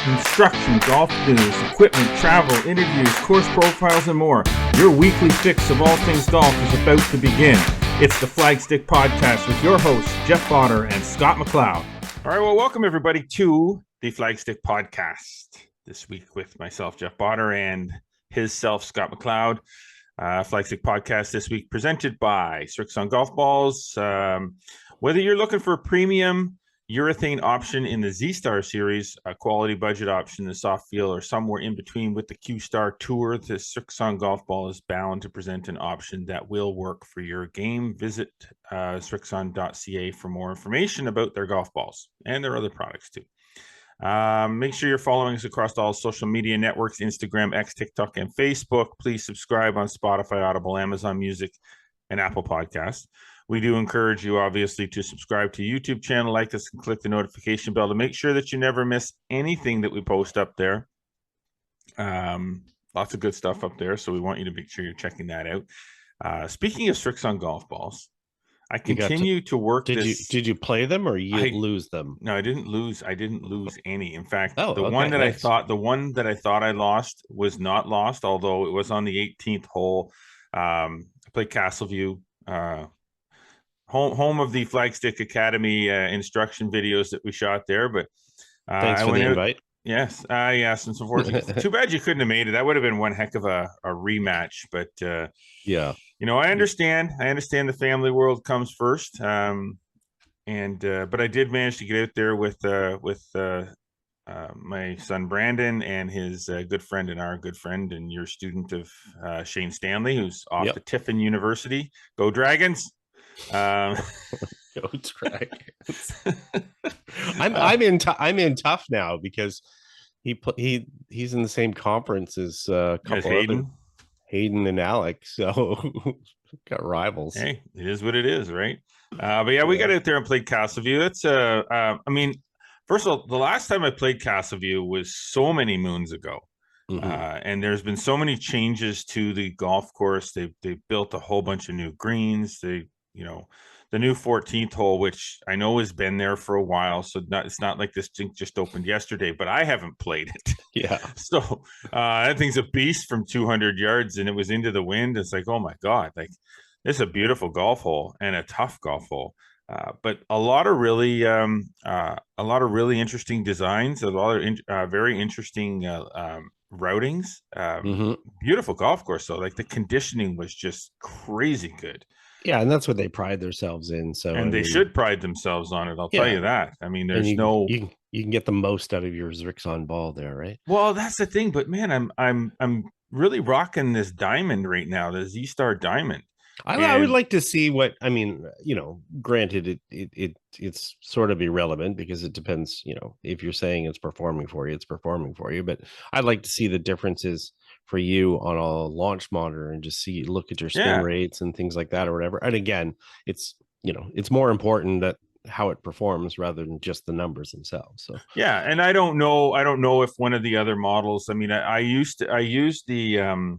instruction, golf news, equipment, travel, interviews, course profiles, and more. Your weekly fix of all things golf is about to begin. It's the Flagstick Podcast with your hosts, Jeff Potter and Scott McLeod. All right, well, welcome everybody to the Flagstick Podcast. This week with myself, Jeff Potter, and his self, Scott McLeod. Flagstick Podcast this week presented by Srixon Golf Balls. Whether you're looking for a premium urethane option in the Z-Star series, a quality budget option in the soft feel, or somewhere in between with the Q-Star Tour, the Srixon Golf Ball is bound to present an option that will work for your game. Visit srixon.ca for more information about their golf balls and their other products too. Make sure you're following us across all social media networks, Instagram, X, TikTok, and Facebook. Please subscribe on Spotify, Audible, Amazon Music, and Apple Podcasts. We do encourage you, obviously, to subscribe to YouTube channel, like us, and click the notification bell to make sure that you never miss anything that we post up there. Lots of good stuff up there, so we want you to make sure you're checking that out. Speaking of Srixon golf balls, I continue to work this. Did you play them or lose them? No, I didn't lose. I didn't lose any. In fact, one that I thought I lost was not lost, although it was on the 18th hole. I played Castleview, home of the Flagstick Academy instruction videos that we shot there. But thanks for the invite. Yes, yes, and so forth. Too bad you couldn't have made it. That would have been one heck of a rematch. But yeah, you know, I understand the family world comes first. But I did manage to get out there with my son Brandon and his good friend and our good friend and your student of Shane Stanley, who's off to Tiffin University. Go Dragons! Go Dragons! I'm in tough now because he's in the same conference as a couple of Hayden and Alex, so got rivals. Hey, it is what it is, right? But yeah, we got out there and played Castleview. That's I mean, first of all, the last time I played Castleview was so many moons ago. And there's been so many changes to the golf course. They built a whole bunch of new greens. The new 14th hole, which I know has been there for a while, so it's not like this just opened yesterday, but I haven't played it. Yeah. So that thing's a beast from 200 yards, and it was into the wind. It's like, oh my God, like this is a beautiful golf hole and a tough golf hole. But a lot of really interesting designs, a lot of very interesting routings. Beautiful golf course, though. Like the conditioning was just crazy good. Yeah, and that's what they pride themselves in. So, and they should pride themselves on it. I'll tell you that. I mean, there's you can get the most out of your Srixon ball there, right? Well, that's the thing. But man, I'm really rocking this diamond right now, the Z-Star Diamond. I would like to see what, I mean, you know, granted it's sort of irrelevant because it depends, you know, if you're saying it's performing for you, it's performing for you. But I'd like to see the differences for you on a launch monitor and just look at your spin rates and things like that or whatever. And again, it's, you know, it's more important that how it performs rather than just the numbers themselves. So yeah, and I don't know if one of the oted models, I mean, I used the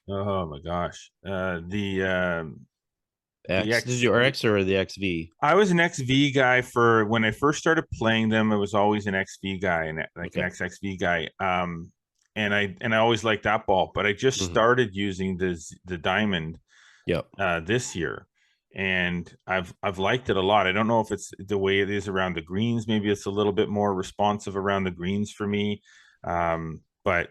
oh my gosh. The X, did you X or the XV? I was an XV guy for when I first started playing them. I was always an XV guy and an XXV guy. And I always liked that ball, but I just started using the diamond this year. And I've liked it a lot. I don't know if it's the way it is around the greens. Maybe it's a little bit more responsive around the greens for me. But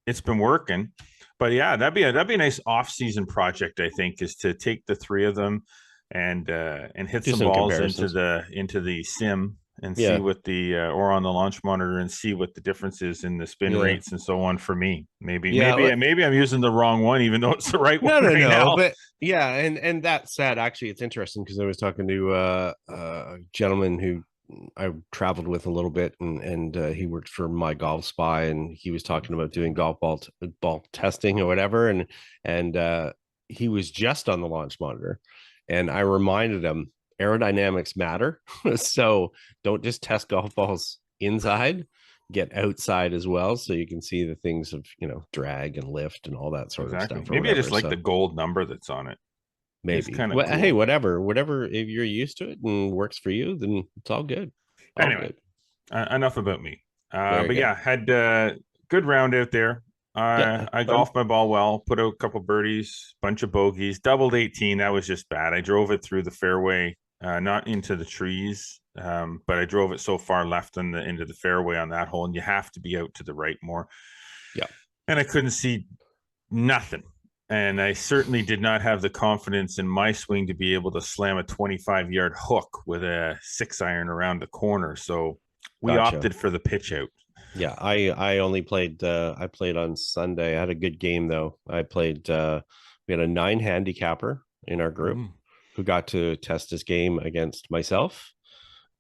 it's been working. But yeah, that'd be a nice off-season project, I think, is to take the three of them and hit some balls into the sim and see what the or on the launch monitor and see what the difference is in the spin rates and so on for me. Maybe I'm using the wrong one, even though it's the right one. No, now. But yeah, and that said, actually, it's interesting because I was talking to a gentleman who I traveled with a little bit, and he worked for My Golf Spy, and he was talking about doing golf ball testing or whatever, and he was just on the launch monitor, and I reminded him aerodynamics matter, so don't just test golf balls inside, get outside as well, so you can see the things of, you know, drag and lift and all that sort of stuff. Maybe I just like the gold number that's on it. Maybe cool. Hey, whatever, if you're used to it and works for you, then it's all good. Anyway, enough about me. Very But good. yeah, had good round out there. Yeah, I fun. golfed my ball well, put out a couple birdies, bunch of bogeys, doubled 18. That was just bad. I drove it through the fairway, not into the trees, but I drove it so far left into the fairway on that hole, and you have to be out to the right more. Yeah. And I couldn't see nothing. And I certainly did not have the confidence in my swing to be able to slam a 25-yard hook with a 6-iron around the corner. So we Gotcha. opted for the pitch out. Yeah, I only played I played on Sunday. I had a good game though. I played we had a 9 handicapper in our group Mm. who got to test his game against myself,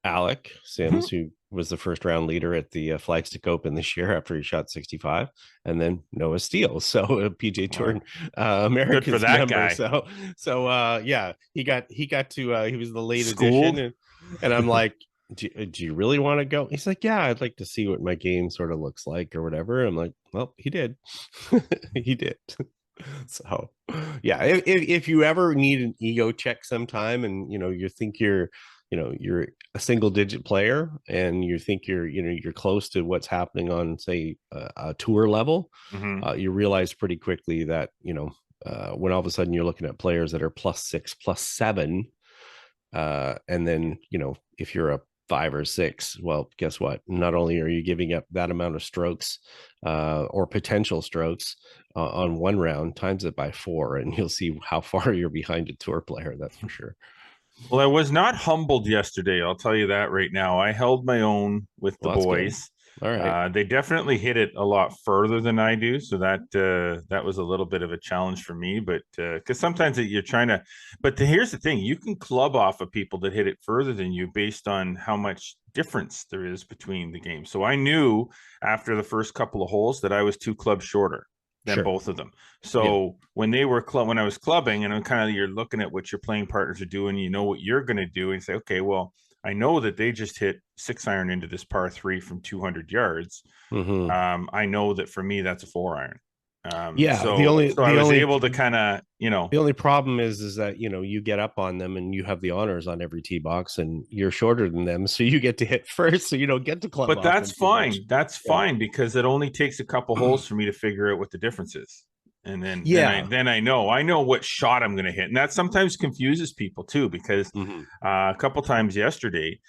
Alec Sims, Mhm. who was the first round leader at the Flagstick Open this year after he shot 65, and then Noah Steele, so a PJ Tour Good for Americas that member. guy. So yeah, he got to he was the late edition, Schooled. and I'm like, do you really want to go? He's like, yeah, I'd like to see what my game sort of looks like or whatever. I'm like, well, he did. He did. So yeah, if you ever need an ego check sometime, and you think you're a single digit player, and you think you're close to what's happening on, say, a tour level, Mm-hmm. you realize pretty quickly that when all of a sudden you're looking at players that are +6 +7, and then if you're a 5 or 6, well, guess what? Not only are you giving up that amount of strokes, or potential strokes, on one round, times it by 4, and you'll see how far you're behind a tour player. That's for sure. Well, I was not humbled yesterday. I'll tell you that right now. I held my own with the Well, that's good. boys. All right. They definitely hit it a lot further than I do, so that was a little bit of a challenge for me. But because sometimes you're trying to, here's the thing: you can club off of people that hit it further than you based on how much difference there is between the games. So I knew after the first couple of holes that I was 2 clubs shorter than Sure. both of them. Yeah. So when when I was clubbing, and I'm kind of, you're looking at what your playing partners are doing, you know what you're going to do, and say, okay, well, I know that they just hit 6-iron into this par 3 from 200 yards. Hmm. I know that for me that's a 4-iron. Yeah. The So only I the was only able to kind of, the only problem is that you get up on them and you have the honors on every tee box, and you're shorter than them, so you get to hit first, so you don't get to club but off that's them too much. fine. That's Yeah. fine because it only takes a couple holes for me to figure out what the difference is. And Yeah. then I know what shot I'm going to hit. And that sometimes confuses people too, because Hmm. a couple times yesterday,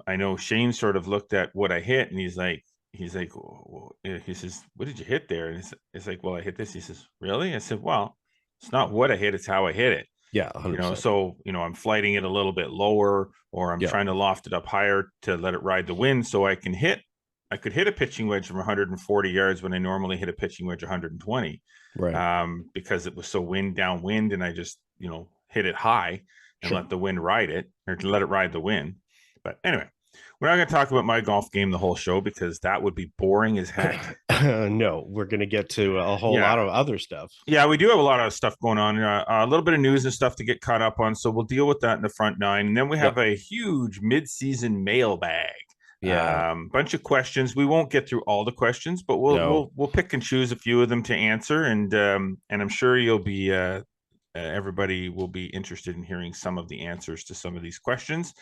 I know Shane sort of looked at what I hit, and he's like, well, he says, what did you hit there? And it's like, well, I hit this. He says, really? I said, well, it's not what I hit, it's how I hit it. Yeah. 100%. So I'm flighting it a little bit lower, or I'm Yeah. trying to loft it up higher to let it ride the wind, so I could hit a pitching wedge from 140 yards when I normally hit a pitching wedge 120, Right. because it was so downwind, and I just hit it high and Sure. let the wind ride it, or to let it ride the wind. But anyway, we're not going to talk about my golf game the whole show, because that would be boring as heck. No, we're going to get to a whole Yeah, lot of other stuff. yeah, we do have a lot of stuff going on. A little bit of news and stuff to get caught up on, so we'll deal with that in the front 9, and then we have Yep. a huge mid-season mailbag. Yeah. Bunch of questions. We won't get through all the questions, but No. we'll pick and choose a few of them to answer, and I'm sure you'll be everybody will be interested in hearing some of the answers to some of these questions.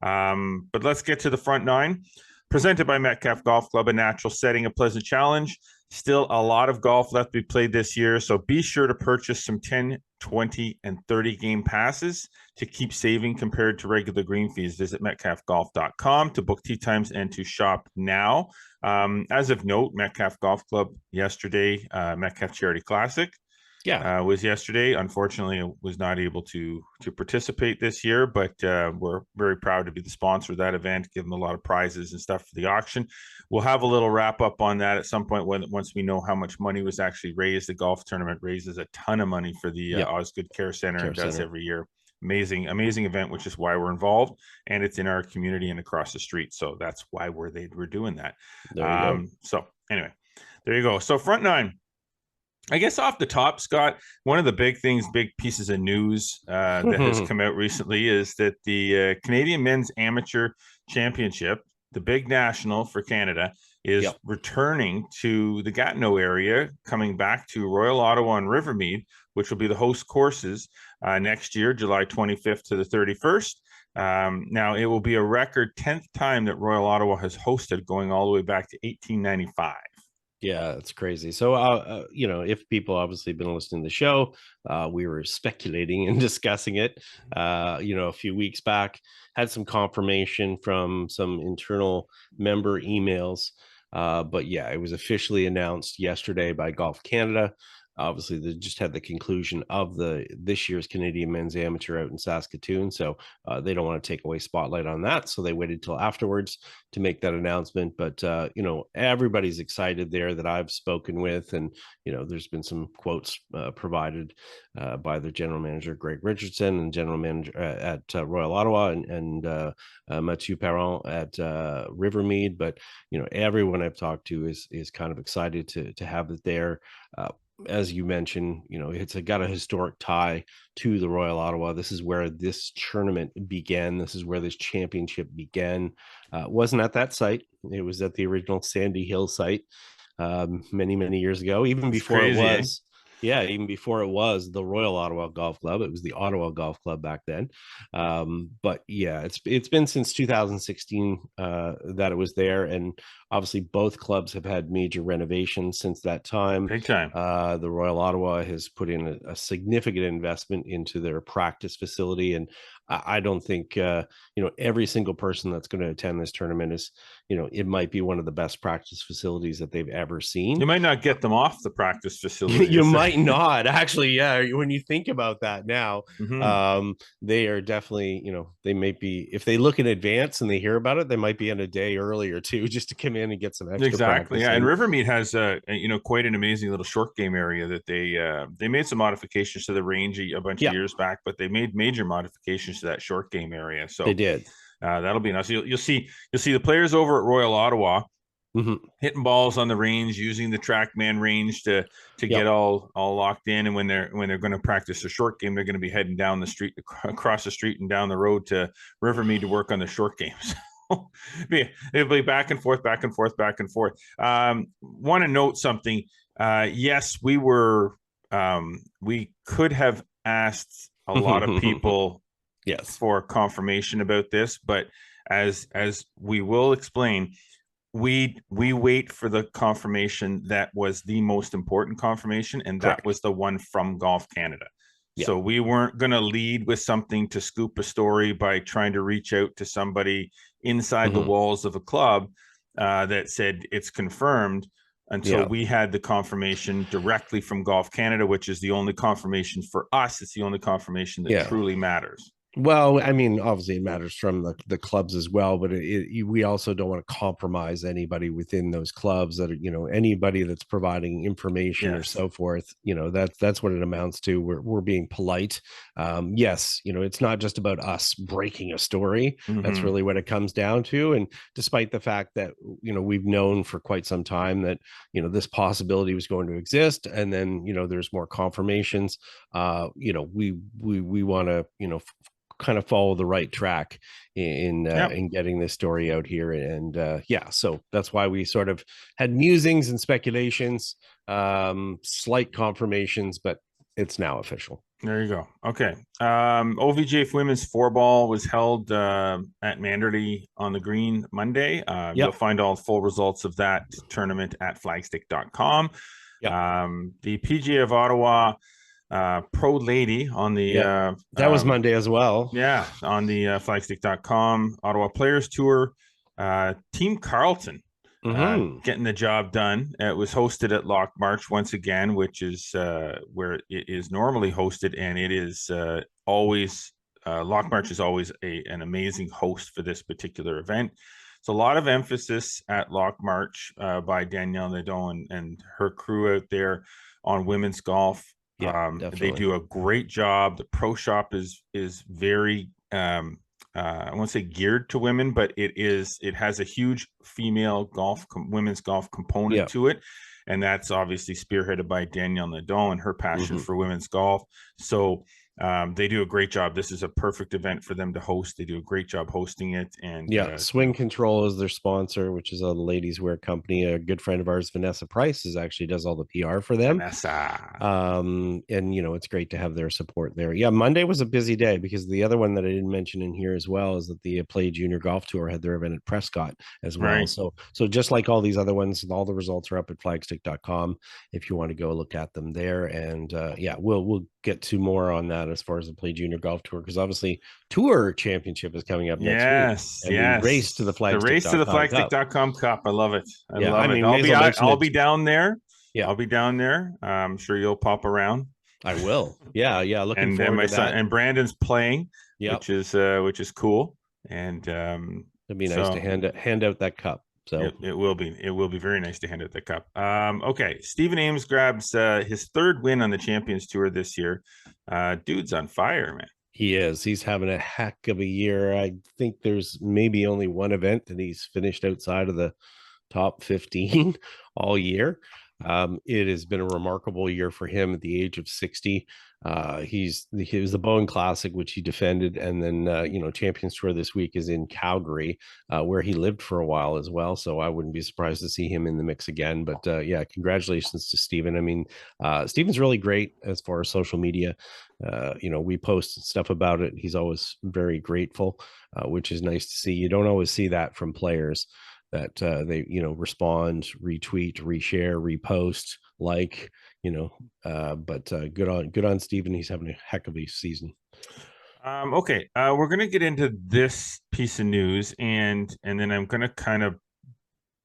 But let's get to the front 9. Presented by Metcalf Golf Club, a natural setting, a pleasant challenge. Still a lot of golf left to be played this year, so be sure to purchase some 10, 20, and 30 game passes to keep saving compared to regular green fees. Visit metcalfgolf.com to book tee times and to shop now. As of note, Metcalf Golf Club yesterday, Metcalf Charity Classic, Yeah. was yesterday. Unfortunately, I was not able to participate this year, but we're very proud to be the sponsor of that event, give them a lot of prizes and stuff for the auction. We'll have a little wrap up on that at some point once we know how much money was actually raised. The golf tournament raises a ton of money for the Yep. Osgood Care Center, Care and does center. every year. Amazing event, which is why we're involved, and it's in our community and across the street, so that's why we're doing that. There you go. So anyway, there you go. So front 9, I guess off the top, Scott, one of the big pieces of news that has come out recently is that the Canadian Men's Amateur Championship, the big national for Canada, is Yep. returning to the Gatineau area, coming back to Royal Ottawa and Rivermead, which will be the host courses next year, July 25th to the 31st. Now, it will be a record 10th time that Royal Ottawa has hosted, going all the way back to 1895. Yeah, it's crazy. So, if people obviously been listening to the show, we were speculating and discussing it, a few weeks back, had some confirmation from some internal member emails. But yeah, it was officially announced yesterday by Golf Canada. Obviously, they just had the conclusion of this year's Canadian Men's Amateur out in Saskatoon, so they don't want to take away spotlight on that. So they waited till afterwards to make that announcement. But everybody's excited there that I've spoken with, and there's been some quotes provided by their general manager Greg Richardson and general manager at Royal Ottawa and Mathieu Perron at Rivermead. But everyone I've talked to is kind of excited to have it there. As you mentioned, it's got a historic tie to the Royal Ottawa. This is where this tournament began. This is where this championship began. It wasn't at that site. It was at the original Sandy Hill site many, many years ago, even It's before crazy, it was. Yeah, even before it was the Royal Ottawa Golf Club. It was the Ottawa Golf Club back then. But yeah, it's been since 2016 that it was there, and obviously both clubs have had major renovations since that time. Big time. The Royal Ottawa has put in a significant investment into their practice facility, and I don't think every single person that's going to attend this tournament is, it might be one of the best practice facilities that they've ever seen. You might not get them off the practice facility. You might not, actually. Yeah, when you think about that now, they are definitely, they might be, if they look in advance and they hear about it, they might be in a day early or two just to come in and get some extra exactly. practice. Yeah, and Rivermead has quite an amazing little short game area that they made some modifications to the range a bunch of years back, but they made major modifications to that short game area. So they did. That'll be nice. You'll see the players over at Royal Ottawa hitting balls on the range, using the TrackMan range to get all locked in. And when they're going to practice a short game, they're going to be heading down the street, across the street, and down the road to Rivermead to work on the short games. It'll be back and forth, back and forth, back and forth. Want to note something. Yes, we could have asked a lot of people for confirmation about this, but as we will explain, we wait for the confirmation that was the most important confirmation, and that was the one from Golf Canada. So we weren't going to lead with something to scoop a story by trying to reach out to somebody inside the walls of a club that said it's confirmed, until we had the confirmation directly from Golf Canada, which is the only confirmation for us. It's the only confirmation that truly matters. Well, I mean, obviously it matters from the clubs as well, but we also don't want to compromise anybody within those clubs that are, anybody that's providing information or so forth. That's what it amounts to. We're being polite. Yes, it's not just about us breaking a story. That's really what it comes down to. And despite the fact that we've known for quite some time that this possibility was going to exist, and then there's more confirmations. We want to kind of follow the right track in getting this story out here. And so that's why we sort of had musings and speculations, slight confirmations, but it's now official. There you go. Okay. OVGF women's 4-ball was held at Manderley on the Green Monday. You'll find all full results of that tournament at flagstick.com. The PGA of Ottawa Pro Lady on the that was Monday as well. On the flagstick.com Ottawa Players Tour, Team Carleton getting the job done. It was hosted at Loch March once again, which is where it is normally hosted, and it is always Loch March is always an amazing host for this particular event. So a lot of emphasis at Loch March by Danielle Nadeau and her crew out there on women's golf. They do a great job. The pro shop is very I won't say geared to women, but it has a huge female women's golf component to it, and that's obviously spearheaded by Danielle Nadeau and her passion for women's golf. So They do a great job. This is a perfect event for them to host. They do a great job hosting it. And Swing Control is their sponsor, which is a ladies wear company. A good friend of ours, Vanessa Price, actually does all the PR for them. Vanessa. And it's great to have their support there. Yeah, Monday was a busy day because the other one that I didn't mention in here as well is that the Play Junior Golf Tour had their event at Prescott as well. Right. So just like all these other ones, all the results are up at flagstick.com if you want to go look at them there. And we'll get to more on that as far as the Play Junior Golf Tour, because obviously Tour Championship is coming up next week. And the race to the flagstick.com cup. I love it. I love it. I'll be down there. Yeah, I'll be down there. I'm sure you'll pop around. I will. Yeah. Looking forward and my to son that. And Brandon's playing, which is cool. And it'd be nice to hand out that cup. So it will be very nice to hand out the cup. Okay, Stephen Ames grabs his third win on the Champions Tour this year. Dude's on fire, man. He is. He's having a heck of a year. I think there's maybe only one event that he's finished outside of the top 15 all year. It has been a remarkable year for him at the age of 60. He was the Bowen Classic, which he defended, and then Champions Tour this week is in Calgary, where he lived for a while as well. So I wouldn't be surprised to see him in the mix again. But congratulations to Stephen. I mean, Stephen's really great as far as social media. We post stuff about it. He's always very grateful, which is nice to see. You don't always see that from players, that they respond, retweet, reshare, repost, but good on Stephen. He's having a heck of a season. Okay, we're gonna get into this piece of news, and then I'm gonna kind of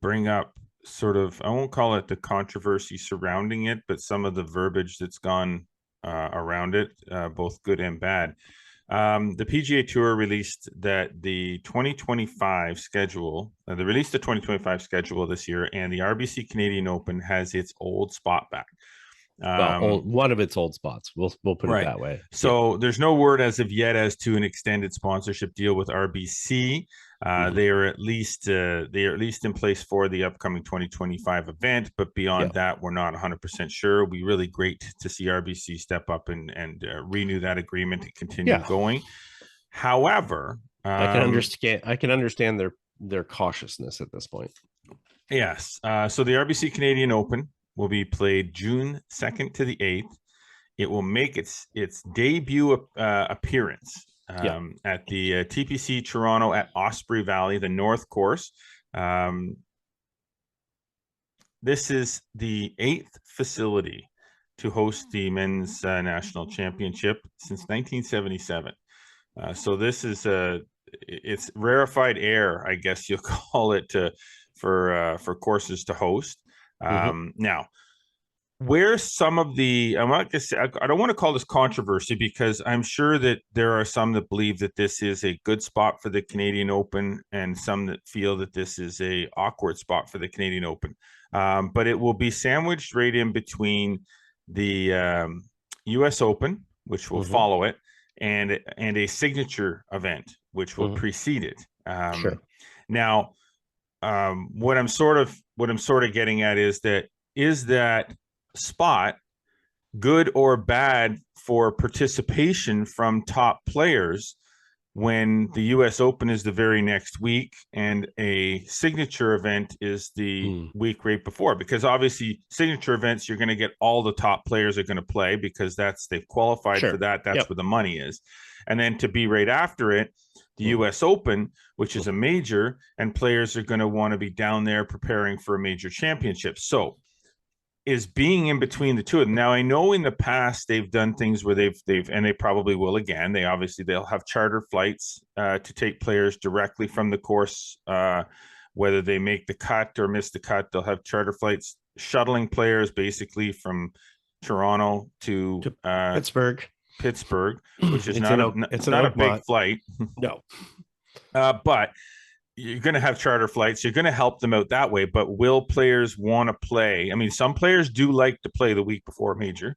bring up sort of, I won't call it the controversy surrounding it, but some of the verbiage that's gone around it, both good and bad. The PGA Tour released that the 2025 schedule, they released the 2025 schedule this year, and the RBC Canadian Open has its old spot back. One of its old spots. We'll put it that way. So there's no word as of yet as to an extended sponsorship deal with RBC. They are at least in place for the upcoming 2025 event, but beyond that, we're not 100% sure. It'll be really great to see RBC step up and renew that agreement and continue going. However, I can understand their cautiousness at this point. Yes. So the RBC Canadian Open will be played June 2nd to the 8th. It will make its debut appearance at the TPC Toronto at Osprey Valley, the North Course. This is the 8th facility to host the men's national championship since 1977. So this is it's rarefied air, I guess you'll call it, for courses to host. Now, where some of the, I don't want to call this controversy, because I'm sure that there are some that believe that this is a good spot for the Canadian Open, and some that feel that this is a awkward spot for the Canadian Open. But it will be sandwiched right in between the US Open, which will follow it, and a signature event, which will precede it. Sure. Now, what I'm sort of getting at is that spot good or bad for participation from top players when the US Open is the very next week and a signature event is the week right before? Because obviously signature events, you're going to get all the top players are going to play, because they've qualified for that. That's where the money is. And then to be right after it, the US Open, which is a major, and players are going to want to be down there preparing for a major championship. So is being in between the two of them. Now, I know in the past they've done things where they've and they probably will again. They'll have charter flights to take players directly from the course, whether they make the cut or miss the cut. They'll have charter flights shuttling players basically from Toronto to Pittsburgh, which is not a big flight. No, but you're going to have charter flights. You're going to help them out that way. But will players want to play? I mean, some players do like to play the week before a major.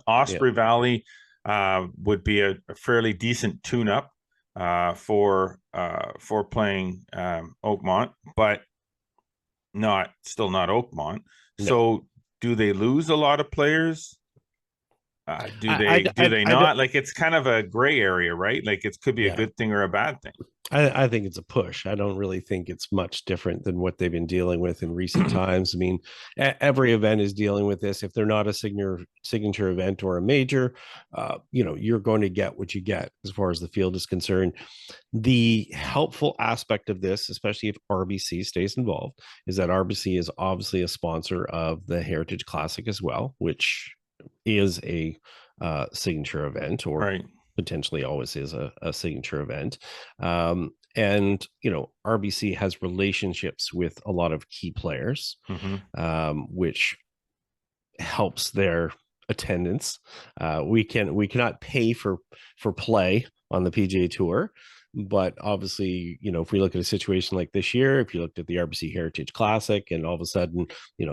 Osprey Valley would be a fairly decent tune-up for playing Oakmont, but still not Oakmont. No. So do they lose a lot of players? Do they I don't. not? Like, it's kind of a gray area, right? Like, it could be a Yeah, good thing or a bad thing. I think it's a push. I don't really think it's much different than what they've been dealing with in recent times. I mean, every event is dealing with this. If they're not a signature event or a major, you're going to get what you get as far as the field is concerned. The helpful aspect of this, especially if RBC stays involved, is that RBC is obviously a sponsor of the Heritage Classic as well, which is a signature event, or Right. potentially always is a signature event. And RBC has relationships with a lot of key players, Mm-hmm. which helps their attendance. We cannot pay for play on the PGA Tour, but obviously, if we look at a situation like this year, if you looked at the RBC Heritage Classic, and all of a sudden,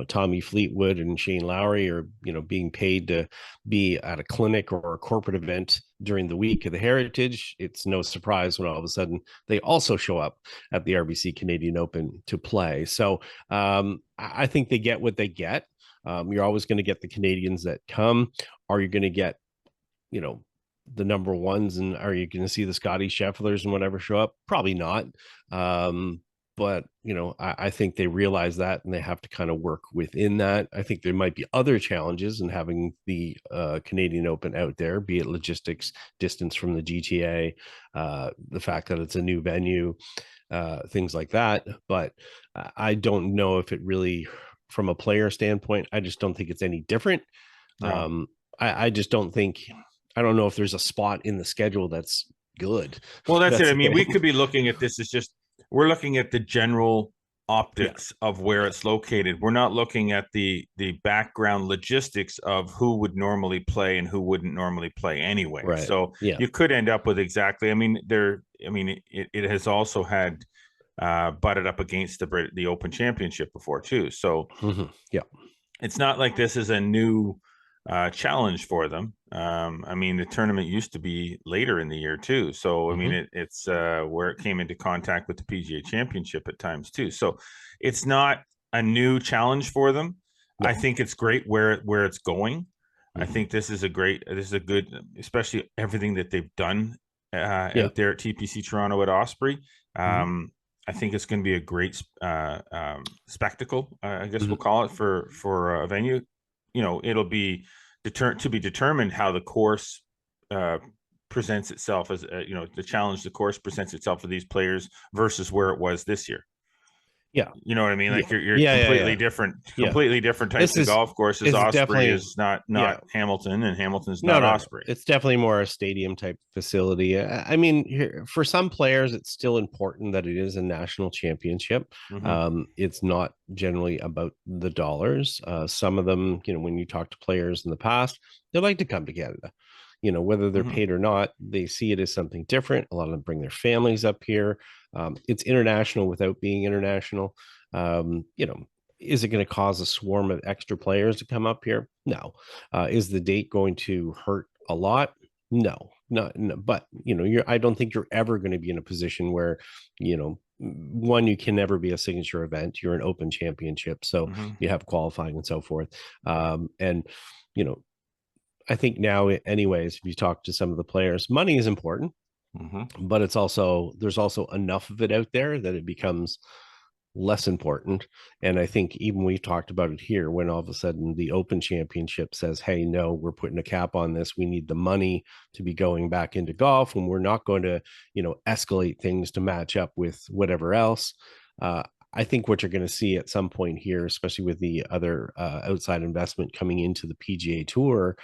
Tommy Fleetwood and Shane Lowry are being paid to be at a clinic or a corporate event during the week of the Heritage, it's no surprise when all of a sudden they also show up at the RBC Canadian Open to play. So I think they get what they get. You're always going to get the Canadians that come. Are you going to get, you know, the number ones, and are you going to see the Scotty Schefflers and whatever show up? Probably not. But I think they realize that, and they have to kind of work within that. I think there might be other challenges in having the Canadian Open out there, be it logistics, distance from the GTA, the fact that it's a new venue, things like that. But I don't know if it really, from a player standpoint, I just don't think it's any different. Yeah. I just don't think, I don't know if there's a spot in the schedule that's good. Well, that's it. That's I the mean, we thing. could be looking at this as just we're looking at the general Yeah. optics of where it's located. We're not looking at the background logistics of who would normally play and who wouldn't normally play anyway. Right. So Yeah. you could end up with exactly. I mean, it has also had butted up against the Open Championship before too. So Yeah. it's not like this is a new challenge for them. I mean, the tournament used to be later in the year too, so I mean, it's where it came into contact with the PGA Championship at times too. So it's not a new challenge for them. I No. think it's great where it's going. I think this is a good, especially everything that they've done Yeah. out there at TPC Toronto at Osprey. Mhm. I think it's going to be a great spectacle. I guess we'll Mhm. call it for a venue. It'll be to be determined how the course uh, presents itself as the challenge the course presents itself for these players versus where it was this year. Yeah. You know what I mean? Yeah. Like you're Yeah. Yeah. Yeah. Yeah. completely different types This of is golf courses. is Osprey definitely, is not yeah. Hamilton, and Hamilton's No, not no, no. Osprey. It's definitely more a stadium type facility. I mean, for some players, it's still important that it is a national championship. Mm-hmm. It's not generally about the dollars. Some of them, when you talk to players in the past, they like to come to Canada. Whether they're Mm-hmm. paid or not, they see it as something different. A lot of them bring their families up here. It's international without being international. Um, you know, is it going to cause a swarm of extra players to come up here? No. Is the date going to hurt a lot? No, not. No, but I don't think you're ever going to be in a position where, one, you can never be a signature event. You're an open championship, so Mm-hmm. you have qualifying and so forth. And you know, I think now, anyways, if you talk to some of the players, money is important, Mm-hmm. but there's also enough of it out there that it becomes less important. And I think even we talked about it here, when all of a sudden the Open Championship says, hey, no, we're putting a cap on this. We need the money to be going back into golf, and we're not going to, escalate things to match up with whatever else. I think what you're going to see at some point here, especially with the other outside investment coming into the PGA Tour,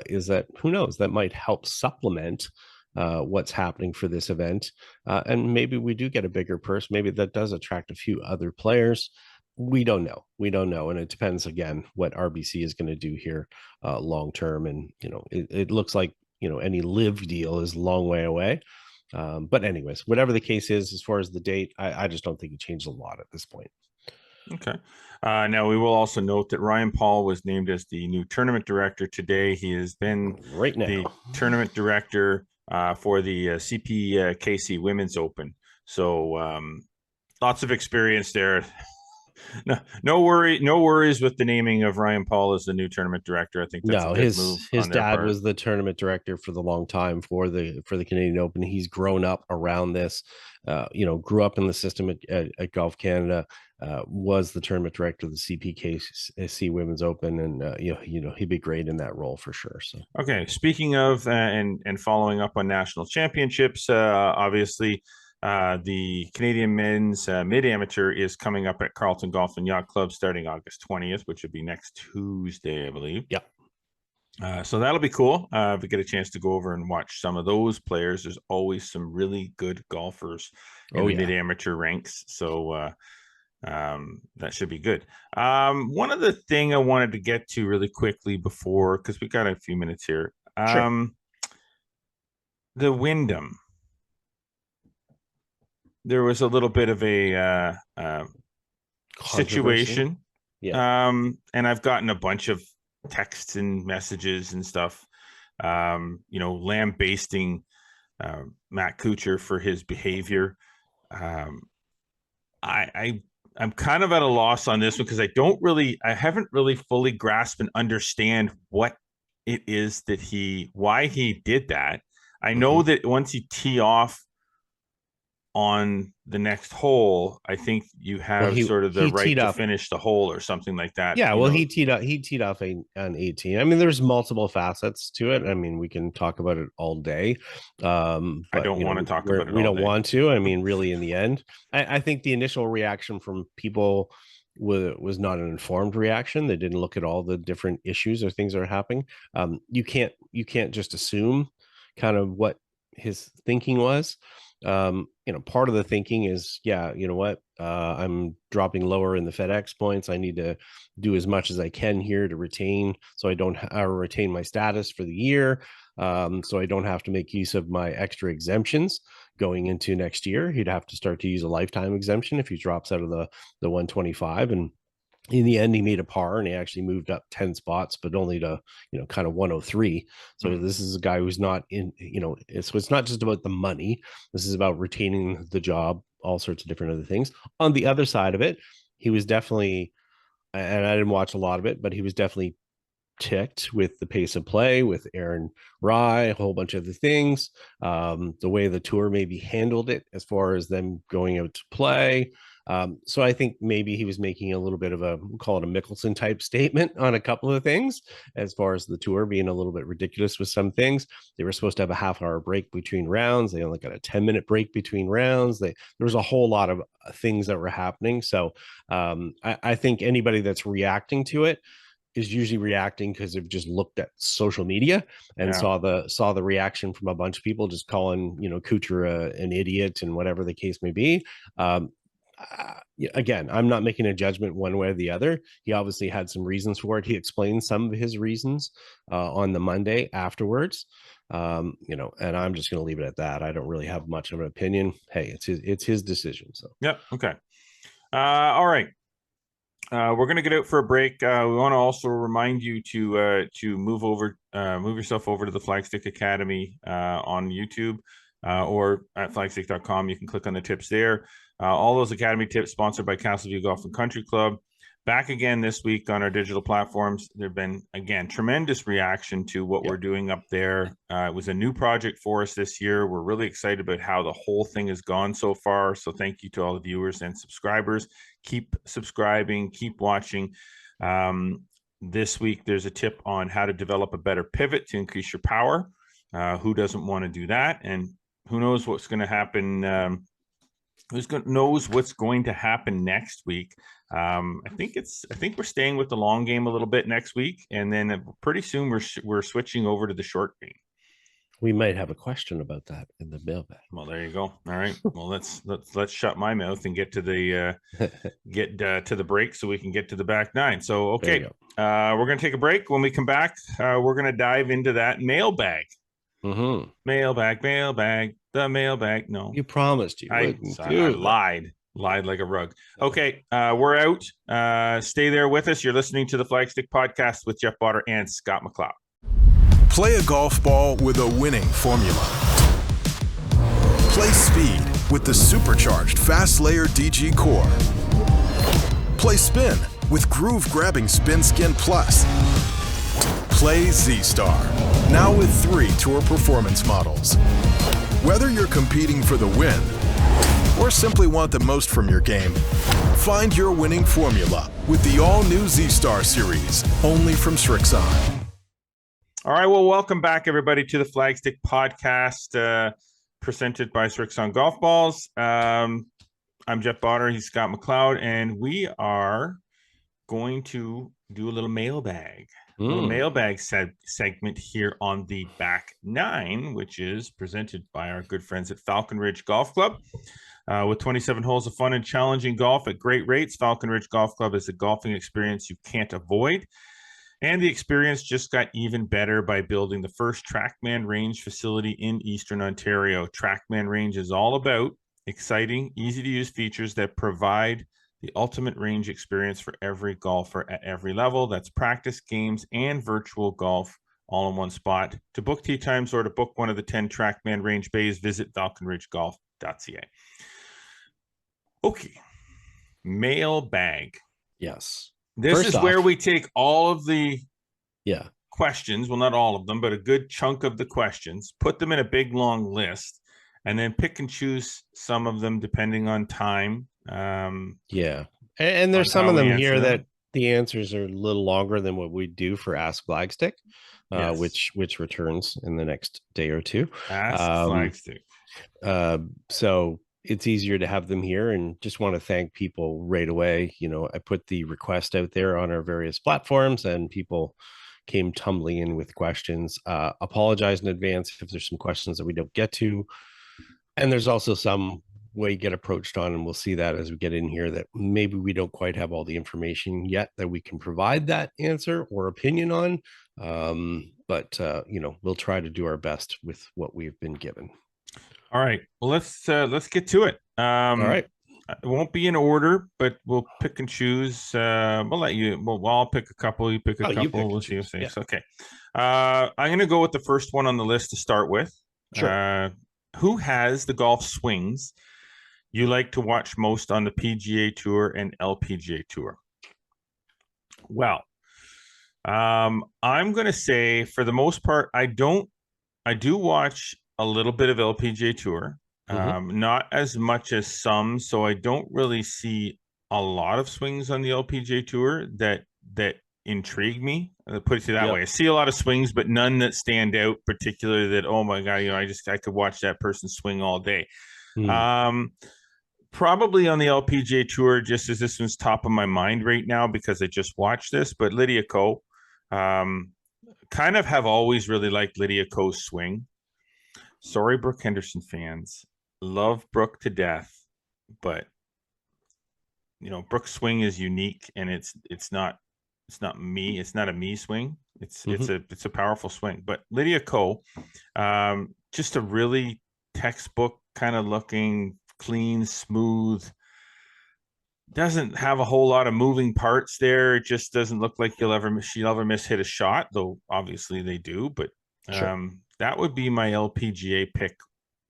is that, who knows, that might help supplement what's happening for this event. And maybe we do get a bigger purse. Maybe that does attract a few other players. We don't know. We don't know. And it depends, again, what RBC is going to do here long term. And, it looks like, any live deal is a long way away. But anyways, whatever the case is, as far as the date, I just don't think it changed a lot at this point. Okay. Now we will also note that Ryan Paul was named as the new tournament director today. He has been Right the now. tournament director for the CPKC Women's Open. So lots of experience there. No worries with the naming of Ryan Paul as the new tournament director. I think that's a No, good move his on their dad part. was the tournament director for the long time for the Canadian Open. He's grown up around this, grew up in the system at Golf Canada. Was the tournament director of the CPKC Women's Open, and he'd be great in that role for sure. So okay, speaking of and following up on national championships, obviously. The Canadian men's mid-amateur is coming up at Carlton Golf and Yacht Club starting August 20th, which would be next Tuesday, I believe. yeah. So that'll be cool. If we get a chance to go over and watch some of those players, there's always some really good golfers in the mid-amateur ranks. So that should be good. One other thing I wanted to get to really quickly before, because we got a few minutes here. Sure. The Wyndham. There was a little bit of a situation. Yeah. And I've gotten a bunch of texts and messages and stuff, lambasting Matt Kuchar for his behavior. I'm kind of at a loss on this one because I haven't really fully grasped and understand what it is why he did that. I know that once you tee off on the next hole, I think you have sort of the right to finish the hole or something like that. Yeah, well, he teed off on 18. I mean, there's multiple facets to it. I mean, we can talk about it all day. But, I don't want to talk about it. We don't want to. I mean, really, in the end, I think the initial reaction from people was not an informed reaction. They didn't look at all the different issues or things that are happening. You can't just assume kind of what his thinking was. Part of the thinking is, I'm dropping lower in the FedEx points. I need to do as much as I can here to retain, so I don't retain my status for the year. So I don't have to make use of my extra exemptions going into next year. He'd have to start to use a lifetime exemption if he drops out of the 125. And in the end, he made a par and he actually moved up 10 spots, but only to, kind of 103. So this is a guy who's not in, it's not just about the money. This is about retaining the job, all sorts of different other things. On the other side of it, he was definitely, and I didn't watch a lot of it, but he was definitely ticked with the pace of play, with Aaron Rye, a whole bunch of other things, the way the tour maybe handled it as far as them going out to play. So I think maybe he was making a little bit of we'll call it a Mickelson type statement on a couple of things, as far as the tour being a little bit ridiculous with some things. They were supposed to have a half-hour break between rounds. They only got a 10-minute break between rounds. There was a whole lot of things that were happening. So I think anybody that's reacting to it is usually reacting because they've just looked at social media and saw the reaction from a bunch of people just calling, Kuchar an idiot and whatever the case may be. Again, I'm not making a judgment one way or the other. He obviously had some reasons for it. He explained some of his reasons on the Monday afterwards. And I'm just going to leave it at that. I don't really have much of an opinion. Hey, it's his decision. So okay. All right. We're going to get out for a break. We want to also remind you to move yourself over to the Flagstick Academy on YouTube or at flagstick.com. You can click on the tips there. All those academy tips sponsored by Castleview Golf and Country Club. Back again this week on our digital platforms. There've been, again, tremendous reaction to what we're doing up there. It was a new project for us this year. We're really excited about how the whole thing has gone so far. So thank you to all the viewers and subscribers. Keep subscribing, keep watching. This week, there's a tip on how to develop a better pivot to increase your power. Who doesn't want to do that? And who knows what's going to happen? Knows what's going to happen next week? I think we're staying with the long game a little bit next week, and then pretty soon we're switching over to the short game. We might have a question about that in the mailbag. Well, there you go. All right. Well, let's shut my mouth and get to the to the break so we can get to the back nine. So okay, we're gonna take a break. When we come back, we're gonna dive into that mailbag. Mm-hmm. Mailbag. The mailbag. No, you promised you. I lied like a rug. Okay, we're out. Stay there with us. You're listening to the Flagstick Podcast with Jeff Botter and Scott McLeod. Play a golf ball with a winning formula. Play speed with the supercharged Fast Layer DG Core. Play Spin with groove-grabbing Spin Skin Plus. Play Z-Star, now with 3 Tour Performance models. Whether you're competing for the win or simply want the most from your game, find your winning formula with the all-new Z-Star series, only from Srixon. All right, well, welcome back, everybody, to the Flagstick podcast, presented by Srixon Golf Balls. I'm Jeff Botter, he's Scott McLeod, and we are going to do a little mailbag. A little mailbag segment here on the back nine, which is presented by our good friends at Falcon Ridge Golf Club. With 27 holes of fun and challenging golf at great rates, Falcon Ridge Golf Club is a golfing experience you can't avoid. And the experience just got even better by building the first TrackMan Range facility in Eastern Ontario. TrackMan Range is all about exciting, easy-to-use features that provide the ultimate range experience for every golfer at every level. That's practice, games, and virtual golf all in one spot. To book tee times or to book one of the 10 TrackMan Range bays, visit falconridgegolf.ca. Okay, mailbag. Yes. This is where we take all of the questions, well, not all of them, but a good chunk of the questions, put them in a big, long list, and then pick and choose some of them depending on time. And there's some of them here that the answers are a little longer than what we do for Ask Flagstick, which returns in the next day or two. Ask Flagstick. So it's easier to have them here, and just want to thank people right away. You know, I put the request out there on our various platforms and people came tumbling in with questions. Apologize in advance if there's some questions that we don't get to. And there's also some way you get approached on, and we'll see that as we get in here, that maybe we don't quite have all the information yet that we can provide that answer or opinion on. But we'll try to do our best with what we've been given. All right. Well, let's get to it. All right. It won't be in order, but we'll pick and choose. We'll let you. Well, I'll pick a couple. You pick a couple. We'll see. Yeah. Okay. I'm going to go with the first one on the list to start with. Sure. Who has the golf swings you like to watch most on the PGA Tour and LPGA Tour? Well, I'm going to say, for the most part, I do watch a little bit of LPGA Tour, not as much as some, so I don't really see a lot of swings on the LPGA Tour that intrigue me. I'll put it that way. I see a lot of swings, but none that stand out particularly that, oh my God, I could watch that person swing all day. Probably on the LPGA Tour, just as this one's top of my mind right now because I just watched this, but Lydia Ko, kind of have always really liked Lydia Ko's swing. Sorry, Brooke Henderson fans, love Brooke to death, but Brooke's swing is unique, and it's not me. It's not a me swing. It's a powerful swing. But Lydia Ko, just a really textbook kind of looking, clean, smooth. Doesn't have a whole lot of moving parts there. It just doesn't look like she'll ever miss hit a shot, though obviously they do. But that would be my LPGA pick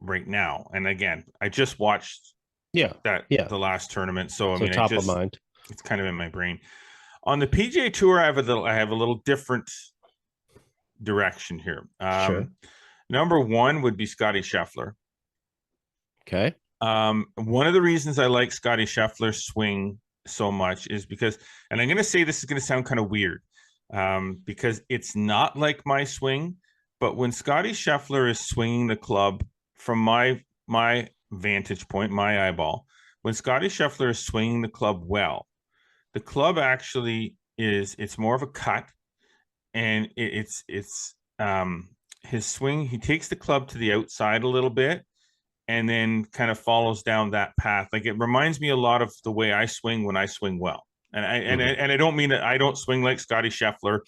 right now. And again, I just watched the last tournament, so I mean, top of mind. It's kind of in my brain. On the PGA Tour, I have a little different direction here. Number one would be Scottie Scheffler. Okay. One of the reasons I like Scottie Scheffler's swing so much is because, and I'm going to say this is going to sound kind of weird, because it's not like my swing, but when Scottie Scheffler is swinging the club from my vantage point, my eyeball, when Scottie Scheffler is swinging the club well, the club actually it's more of a cut, and it's his swing. He takes the club to the outside a little bit and then kind of follows down that path. Like, it reminds me a lot of the way I swing when I swing well. And I don't mean that I don't swing like Scottie Scheffler.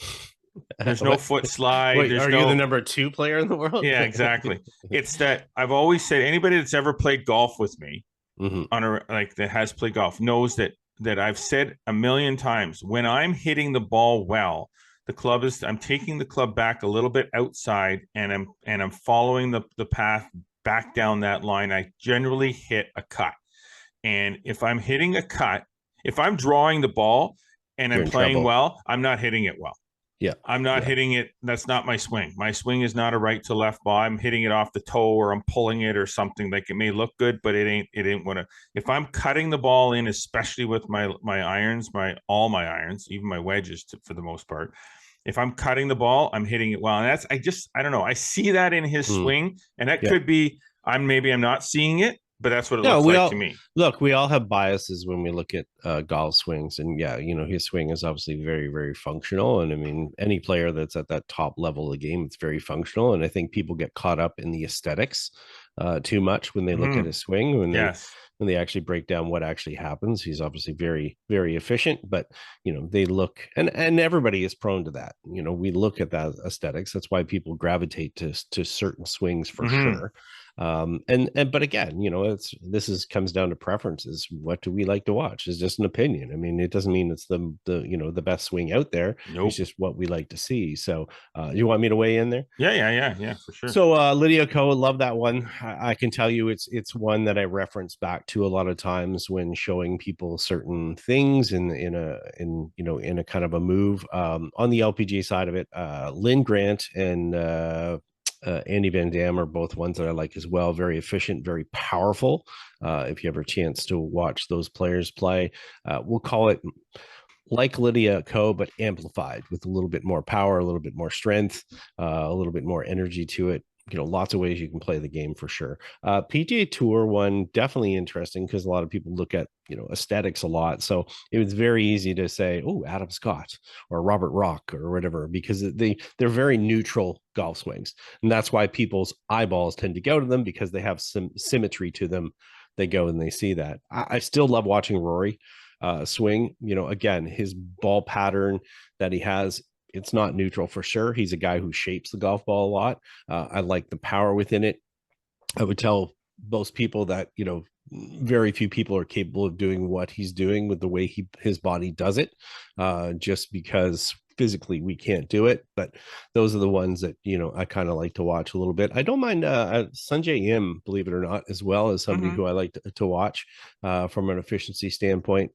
There's no foot slide. Wait, are you the number 2 player in the world? Yeah, exactly. It's that I've always said, anybody that's ever played golf with me that has played golf knows that I've said a million times, when I'm hitting the ball well, I'm taking the club back a little bit outside, and I'm following the path back down that line. I generally hit a cut. And if I'm hitting a cut If I'm drawing the ball and You're I'm in playing trouble. well, I'm not hitting it well. Yeah. I'm not Yeah. hitting it. That's not my swing. My swing is not a right to left ball. I'm hitting it off the toe, or I'm pulling it or something. Like, it may look good, but it ain't what. If I'm cutting the ball in, especially with my irons, all my irons, even my wedges for the most part, if I'm cutting the ball, I'm hitting it well. And that's, I don't know. I see that in his swing, and that Yeah. could be, I'm not seeing it, but that's what it No, looks we like all to me. look. We all have biases when we look at golf swings, and yeah, his swing is obviously very, very functional. And I mean, any player that's at that top level of the game, it's very functional. And I think people get caught up in the aesthetics too much when they look at his swing. Yes. When they actually break down what actually happens, he's obviously very, very efficient. But they look, and everybody is prone to that. We look at that aesthetics. That's why people gravitate to certain swings for sure. But again, comes down to preferences. What do we like to watch? It's just an opinion. I mean, it doesn't mean it's the best swing out there. Nope. It's just what we like to see. So you want me to weigh in there? Yeah, for sure. So Lydia Ko, love that one. I can tell you it's one that I reference back to a lot of times when showing people certain things in a kind of a move. On the LPG side of it, Lynn Grant and Andy Van Dam are both ones that I like as well. Very efficient, very powerful. If you ever a chance to watch those players play, we'll call it like Lydia Ko, but amplified with a little bit more power, a little bit more strength, a little bit more energy to it. Lots of ways you can play the game for sure. PGA Tour one, definitely interesting because a lot of people look at, aesthetics a lot. So it was very easy to say, oh, Adam Scott or Robert Rock or whatever, because they're very neutral golf swings. And that's why people's eyeballs tend to go to them, because they have some symmetry to them. They go and they see that. I still love watching Rory swing. Again, his ball pattern that he has, it's not neutral for sure. He's a guy who shapes the golf ball a lot. I like the power within it. I would tell most people that, very few people are capable of doing what he's doing with the way his body does it, just because physically we can't do it. But those are the ones that, I kind of like to watch a little bit. I don't mind Sanjay Im, believe it or not, as well as somebody who I like to watch from an efficiency standpoint.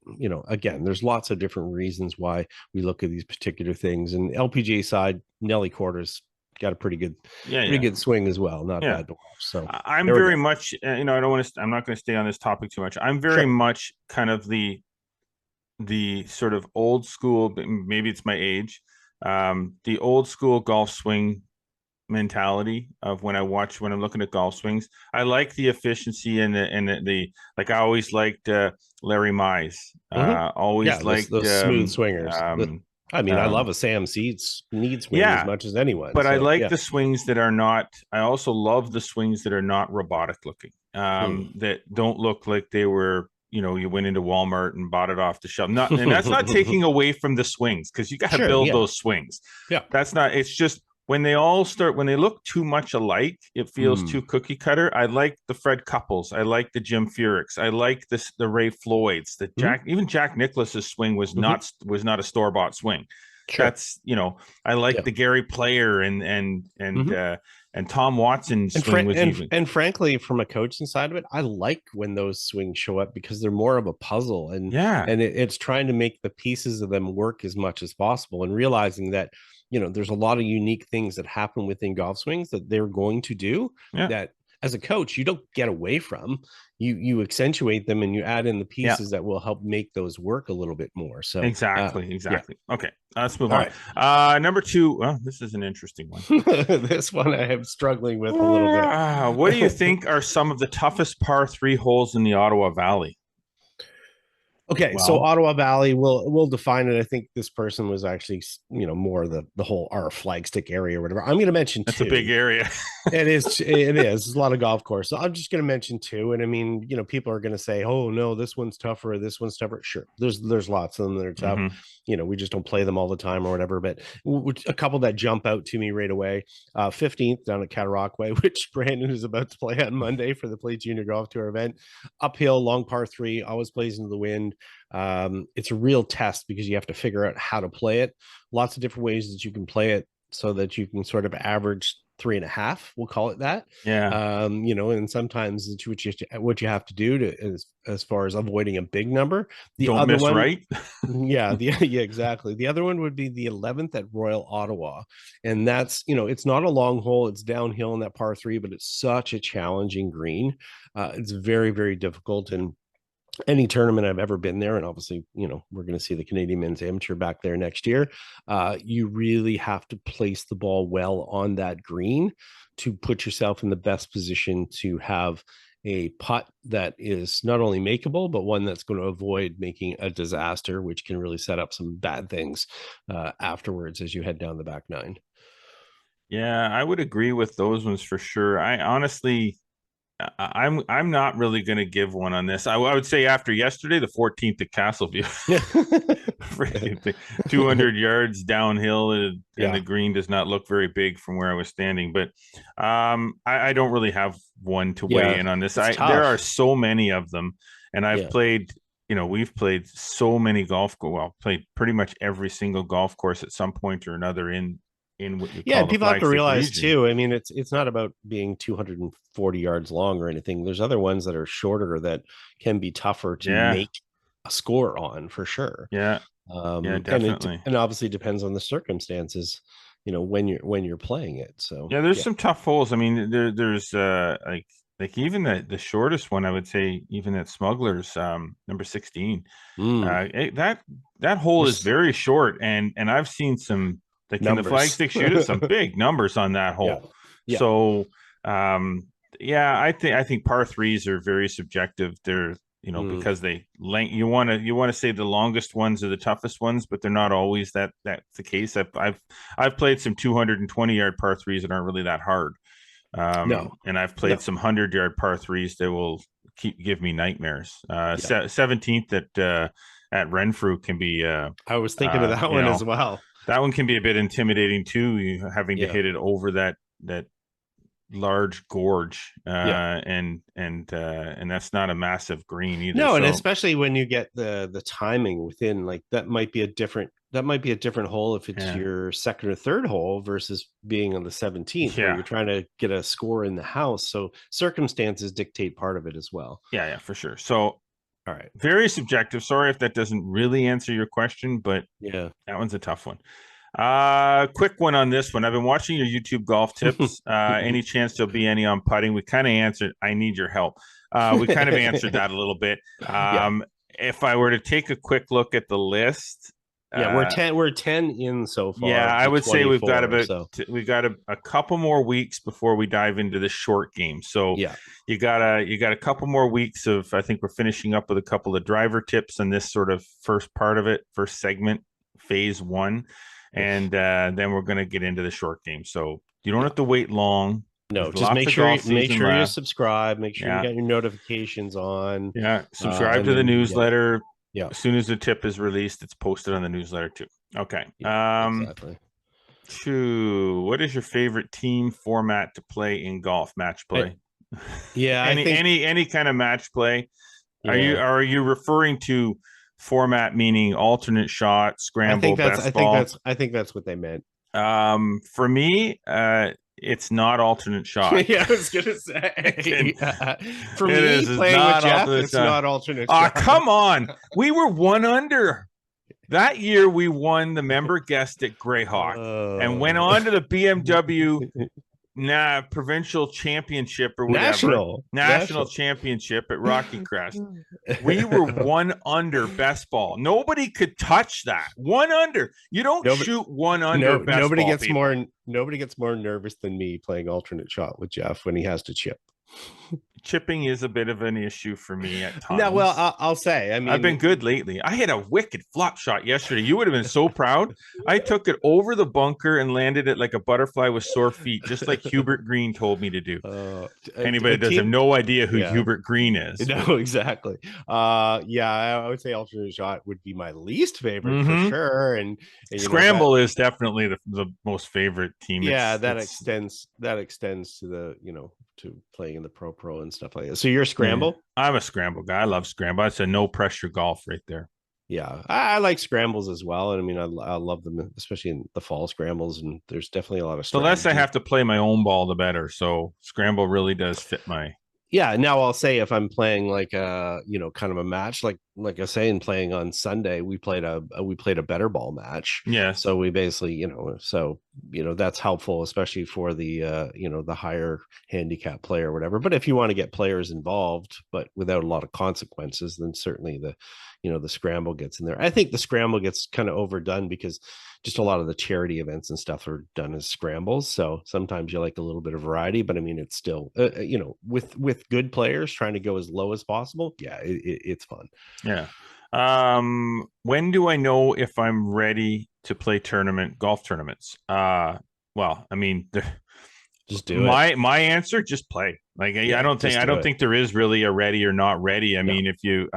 Again, there's lots of different reasons why we look at these particular things. And LPGA side, Nelly Korda's got a pretty good swing as well. Not bad to watch. So I'm very much, I don't want to, I'm not going to stay on this topic too much. I'm very much kind of the sort of old school, maybe it's my age, the old school golf swing mentality of when I'm looking at golf swings. I like the efficiency and the like. I always liked Larry Mize. Always liked those smooth swingers. I love a Sam Need swing as much as anyone. But I like the swings that are not. I also love the swings that are not robotic looking. That don't look like they were. You went into Walmart and bought it off the shelf. And that's not taking away from the swings, because you got to build those swings. Yeah, that's not. It's just when they look too much alike, it feels too cookie cutter. I like the Fred Couples. I like the Jim Furyk's. I like the Ray Floyd's. Even Jack Nicklaus's swing was not a store-bought swing. Sure. That's I like the Gary Player and Tom Watson's swing was even. And frankly, from a coaching side of it, I like when those swings show up, because they're more of a puzzle, and it's trying to make the pieces of them work as much as possible, and realizing that there's a lot of unique things that happen within golf swings that they're going to do that as a coach, you don't get away from. You accentuate them and you add in the pieces that will help make those work a little bit more. So exactly. Okay, let's move on. Right. Number 2. Well, this is an interesting one. This one I am struggling with a little bit. What do you think are some of the toughest par 3 holes in the Ottawa Valley? Okay, so Ottawa Valley, we'll define it. I think this person was actually, more the whole our Flagstick area or whatever. I'm going to mention That's 2. a big area. It is. It's a lot of golf course. So I'm just going to mention 2. And I mean, people are going to say, oh no, this one's tougher. This one's tougher. Sure. There's lots of them that are tough. We just don't play them all the time or whatever. But a couple that jump out to me right away. 15th down at Cataraqui, which Brandon is about to play on Monday for the Play Junior Golf Tour event. Uphill, long par 3, always plays into the wind. It's a real test because you have to figure out how to play it. Lots of different ways that you can play it so that you can sort of average 3.5, we'll call it that. Yeah. And sometimes it's what you have to do to as far as avoiding a big number. The Don't other miss one, right. yeah, yeah, exactly. The other one would be the 11th at Royal Ottawa, and that's it's not a long hole. It's downhill in that par 3, but it's such a challenging green. It's very, very difficult, and any tournament I've ever been there, and obviously, we're going to see the Canadian Men's Amateur back there next year. You really have to place the ball well on that green to put yourself in the best position to have a putt that is not only makeable, but one that's going to avoid making a disaster, which can really set up some bad things afterwards as you head down the back nine. Yeah, I would agree with those ones for sure. I honestly, I'm not really going to give one on this. I would say after yesterday, the 14th at Castleview, 200 yards downhill, and the green does not look very big from where I was standing. But I don't really have one to weigh in on this. There are so many of them, and I've played. We've played so many played pretty much every single golf course at some point or another in what you call people have to realize region. too. I mean, it's not about being 240 yards long or anything. There's other ones that are shorter that can be tougher to make a score on, for sure. Definitely. And obviously depends on the circumstances, when you're playing it. So there's some tough holes. I mean, there's like even the shortest one, I would say, even at Smugglers, number 16. That hole is very short, and I've seen some. Like in the Flagstick shoot, some big numbers on that hole. So, I think par 3s are very subjective. They're because you want to say the longest ones are the toughest ones, but they're not always that's the case. I've played some 220-yard par 3s that aren't really that hard. And I've played some 100-yard par 3s that will give me nightmares. 17th at Renfrew can be. I was thinking of that one as well. That one can be a bit intimidating too, you having to hit it over that large gorge, and that's not a massive green either. No, and especially when you get the timing within, like that might be a different hole if it's your second or third hole versus being on the 17th, where you're trying to get a score in the house. So circumstances dictate part of it as well. Yeah, for sure. So. All right. Very subjective. Sorry if that doesn't really answer your question, but that one's a tough one. Quick one on this one. I've been watching your YouTube golf tips. Any chance there'll be any on putting? We kind of answered, I need your help. We kind of answered that a little bit. If I were to take a quick look at the list, we're 10 in so far. Yeah, I would say we've got a couple more weeks before we dive into the short game. So you got a couple more weeks of, I think we're finishing up with a couple of driver tips on this sort of first part of it, first segment, phase 1, and then we're going to get into the short game. So you don't have to wait long. No, just make sure you subscribe. Make sure you got your notifications on. Yeah, subscribe to the newsletter. Yeah. As soon as the tip is released, it's posted on the newsletter too. Okay. Exactly. 2. What is your favorite team format to play in golf? Match play. Any kind of match play. Are you referring to format meaning alternate shot, scramble, best ball? I think that's what they meant. For me, it's not alternate shot. I was gonna say. For me, playing with Jeff, it's not alternate shot. Come on. We were 1 under. That year we won the member guest at Greyhawk and went on to the BMW provincial championship or whatever. National championship at Rocky Crest. We were 1 under best ball. Nobody could touch that. 1 under. You don't shoot 1 under best nobody ball. Nobody gets more nervous than me playing alternate shot with Jeff when he has to chip. Chipping is a bit of an issue for me at times. No, well, I'll say, I mean, I've been good lately. I hit a wicked flop shot yesterday. You would have been so proud. I took it over the bunker and landed it like a butterfly with sore feet, just like Hubert Green told me to do. Anybody that does have no idea who Hubert Green is. No, exactly. I would say alternate shot would be my least favorite for sure. And scramble is definitely the most favorite team. Yeah, that extends to the to playing in the pro and stuff like that. So you're a scramble? I'm a scramble guy. I love scramble. It's a no pressure golf right there. Yeah, I like scrambles as well. And I mean, I love them, especially in the fall scrambles. And there's definitely a lot of The less I strategy. have to play my own ball, the better. So scramble really does fit my. Yeah, now I'll say if I'm playing like a kind of a match like I say, and playing on Sunday, we played a better ball match. Yes. So we basically that's helpful, especially for the the higher handicap player or whatever. But if you want to get players involved but without a lot of consequences, then certainly the scramble gets in there. I think the scramble gets kind of overdone because just a lot of the charity events and stuff are done as scrambles. So sometimes you like a little bit of variety, but I mean, it's still, with good players trying to go as low as possible. Yeah, it's fun. Yeah. When do I know if I'm ready to play golf tournaments? Well, I mean, Just do it. my answer, just play. Like, I don't think there is really a ready or not ready. I mean, if you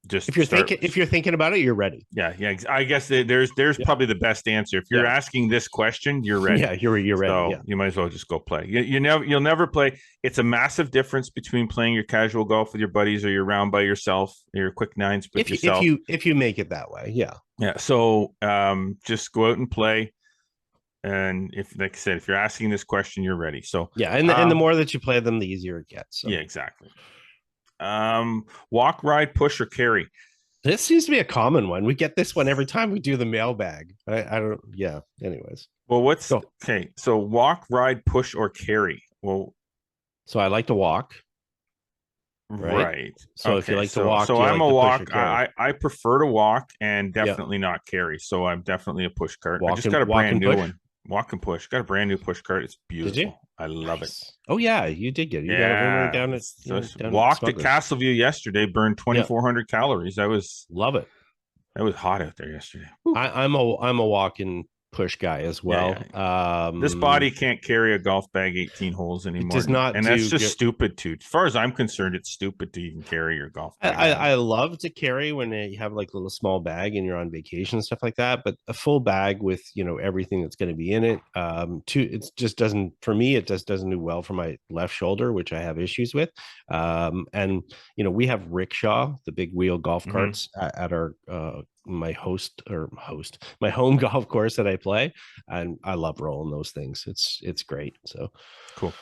just if you're thinking about it, you're ready. Yeah. I guess there's probably the best answer. If you're asking this question, you're ready. Yeah, you're ready. So yeah. you might as well just go play. You'll never play. It's a massive difference between playing your casual golf with your buddies or your round by yourself, your quick nines with yourself. If you make it that way, yeah. Yeah. So just go out and play. And if, like I said, if you're asking this question, you're ready. So yeah, and the more that you play them, the easier it gets. So. Yeah, exactly. Walk, ride, push, or carry. This seems to be a common one. We get this one every time we do the mailbag. I don't. Yeah. Anyways. Well, okay? So walk, ride, push, or carry. Well, so I like to walk. Right. So okay. If you like to walk, so I'm a walk. I prefer to walk and definitely not carry. So I'm definitely a push cart. I just got a brand new one. Walk and push. Got a brand new push cart. It's beautiful. Did you? I love it. Oh yeah, you did get it. You got it right down at walked at Castleview yesterday. Burned 2,400 calories. Love it. It was hot out there yesterday. I'm a walk-in push guy as well. Yeah. This body can't carry a golf bag 18 holes anymore. It does not, and that's just stupid too. As far as I'm concerned, it's stupid to even carry your golf bag. I love to carry when you have like a little small bag and you're on vacation and stuff like that. But a full bag with everything that's going to be in it, it just doesn't, for me, it just doesn't do well for my left shoulder, which I have issues with. And we have rickshaw, the big wheel golf carts at our my home golf course that I play, and I love rolling those things. It's great. So cool.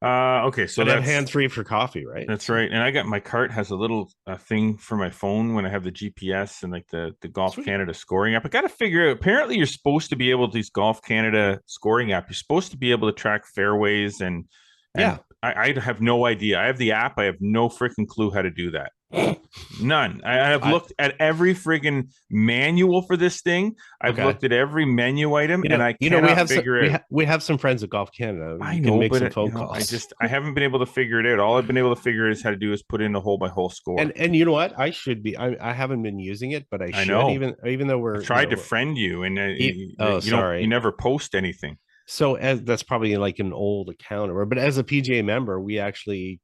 Okay, so that's hands-free for coffee, right? That's right. And I got my cart has a little thing for my phone when I have the GPS and like the Golf Canada scoring app. I got to figure out. Apparently, you're supposed to be able to these Golf Canada scoring app. You're supposed to be able to track fairways and yeah. I have no idea. I have the app. I have no freaking clue how to do that. None. I have looked at every friggin' manual for this thing. I've looked at every menu item, and I cannot figure it out. We have some friends at Golf Canada. I know, make some phone calls. I haven't been able to figure it out. All I've been able to figure is how to do is put in a hole by hole score. And you know what? I should be. I haven't been using it, but I should. Know. Even though we're I tried to friend you, and sorry, you never post anything. So that's probably like an old account, but as a PGA member, we actually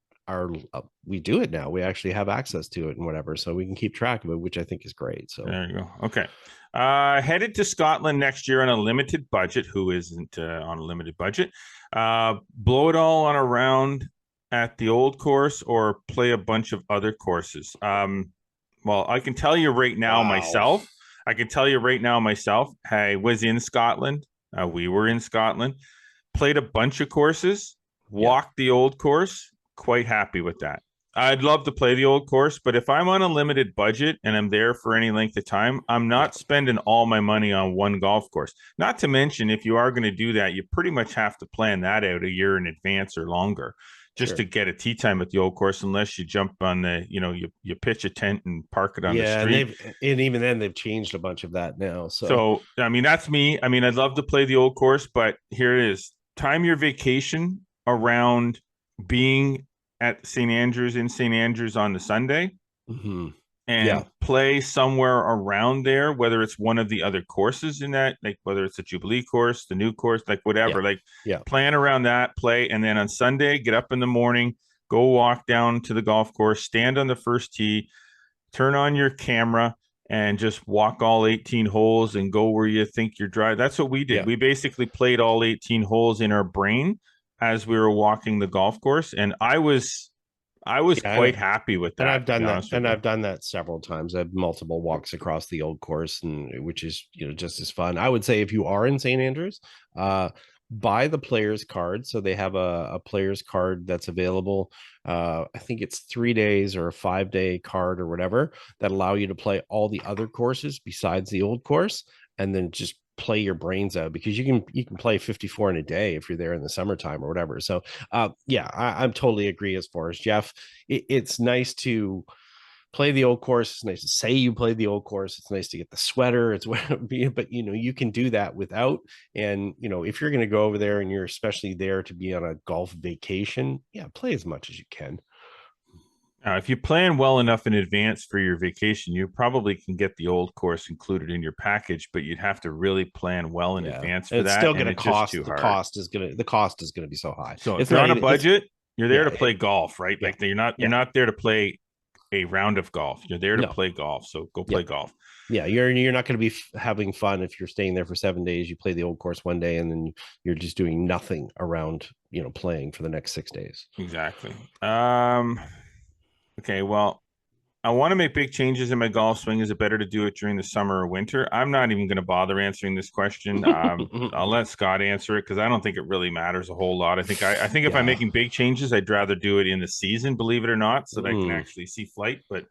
we do it now. We actually have access to it and whatever, so we can keep track of it, which I think is great. So there you go. Okay. Headed to Scotland next year on a limited budget. Who isn't on a limited budget? Blow it all on a round at the old course or play a bunch of other courses. Well, I can tell you right now myself. I was in Scotland. We were in Scotland, played a bunch of courses, walked the old course, quite happy with that. I'd love to play the old course, but if I'm on a limited budget and I'm there for any length of time, I'm not spending all my money on one golf course. Not to mention, if you are going to do that, you pretty much have to plan that out a year in advance or longer just to get a tee time at the old course, unless you jump on the, you pitch a tent and park it on the street. And even then they've changed a bunch of that now. So, I mean, that's me. I mean, I'd love to play the old course, but here it is. Time your vacation around being at St. Andrews on the Sunday and play somewhere around there, whether it's one of the other courses in that, like whether it's a Jubilee course, the new course, like whatever, plan around that, play. And then on Sunday, get up in the morning, go walk down to the golf course, stand on the first tee, turn on your camera and just walk all 18 holes and go where you think you're driving. That's what we did. Yeah. We basically played all 18 holes in our brain as we were walking the golf course. And I was I was Yeah, quite happy with and that, I've to be done that, honest with and you. I've done that several times. I have multiple walks across the old course, and which is just as fun. I would say if you are in St. Andrews, buy the player's card. So they have a player's card that's available. I think it's 3 days or a 5 day card or whatever that allow you to play all the other courses besides the old course, and then just play your brains out, because you can play 54 in a day if you're there in the summertime or whatever. So yeah, I'm totally agree. As far as Jeff, it's nice to play the old course. It's nice to say you played the old course. It's nice to get the sweater. It's but you can do that without. And if you're going to go over there and you're especially there to be on a golf vacation, yeah, play as much as you can. If you plan well enough in advance for your vacation, you probably can get the old course included in your package, but you'd have to really plan well in advance And for it's that, still going and to it's just cost. too The hard. cost is going to be so high. So It's if you're not on a even. budget, you're there Yeah, to play golf, right? yeah, Like you're yeah. not there to play a round of golf. You're there to No. play golf. So go Yeah. play golf. Yeah, you're not going to be having fun if you're staying there for 7 days. You play the old course one day, and then you're just doing nothing around, playing for the next 6 days. Exactly. Okay, well, I want to make big changes in my golf swing. Is it better to do it during the summer or winter? I'm not even going to bother answering this question. I'll let Scott answer it because I don't think it really matters a whole lot. I think if I'm Yeah. making big changes, I'd rather do it in the season, believe it or not, so that I can actually see flight. But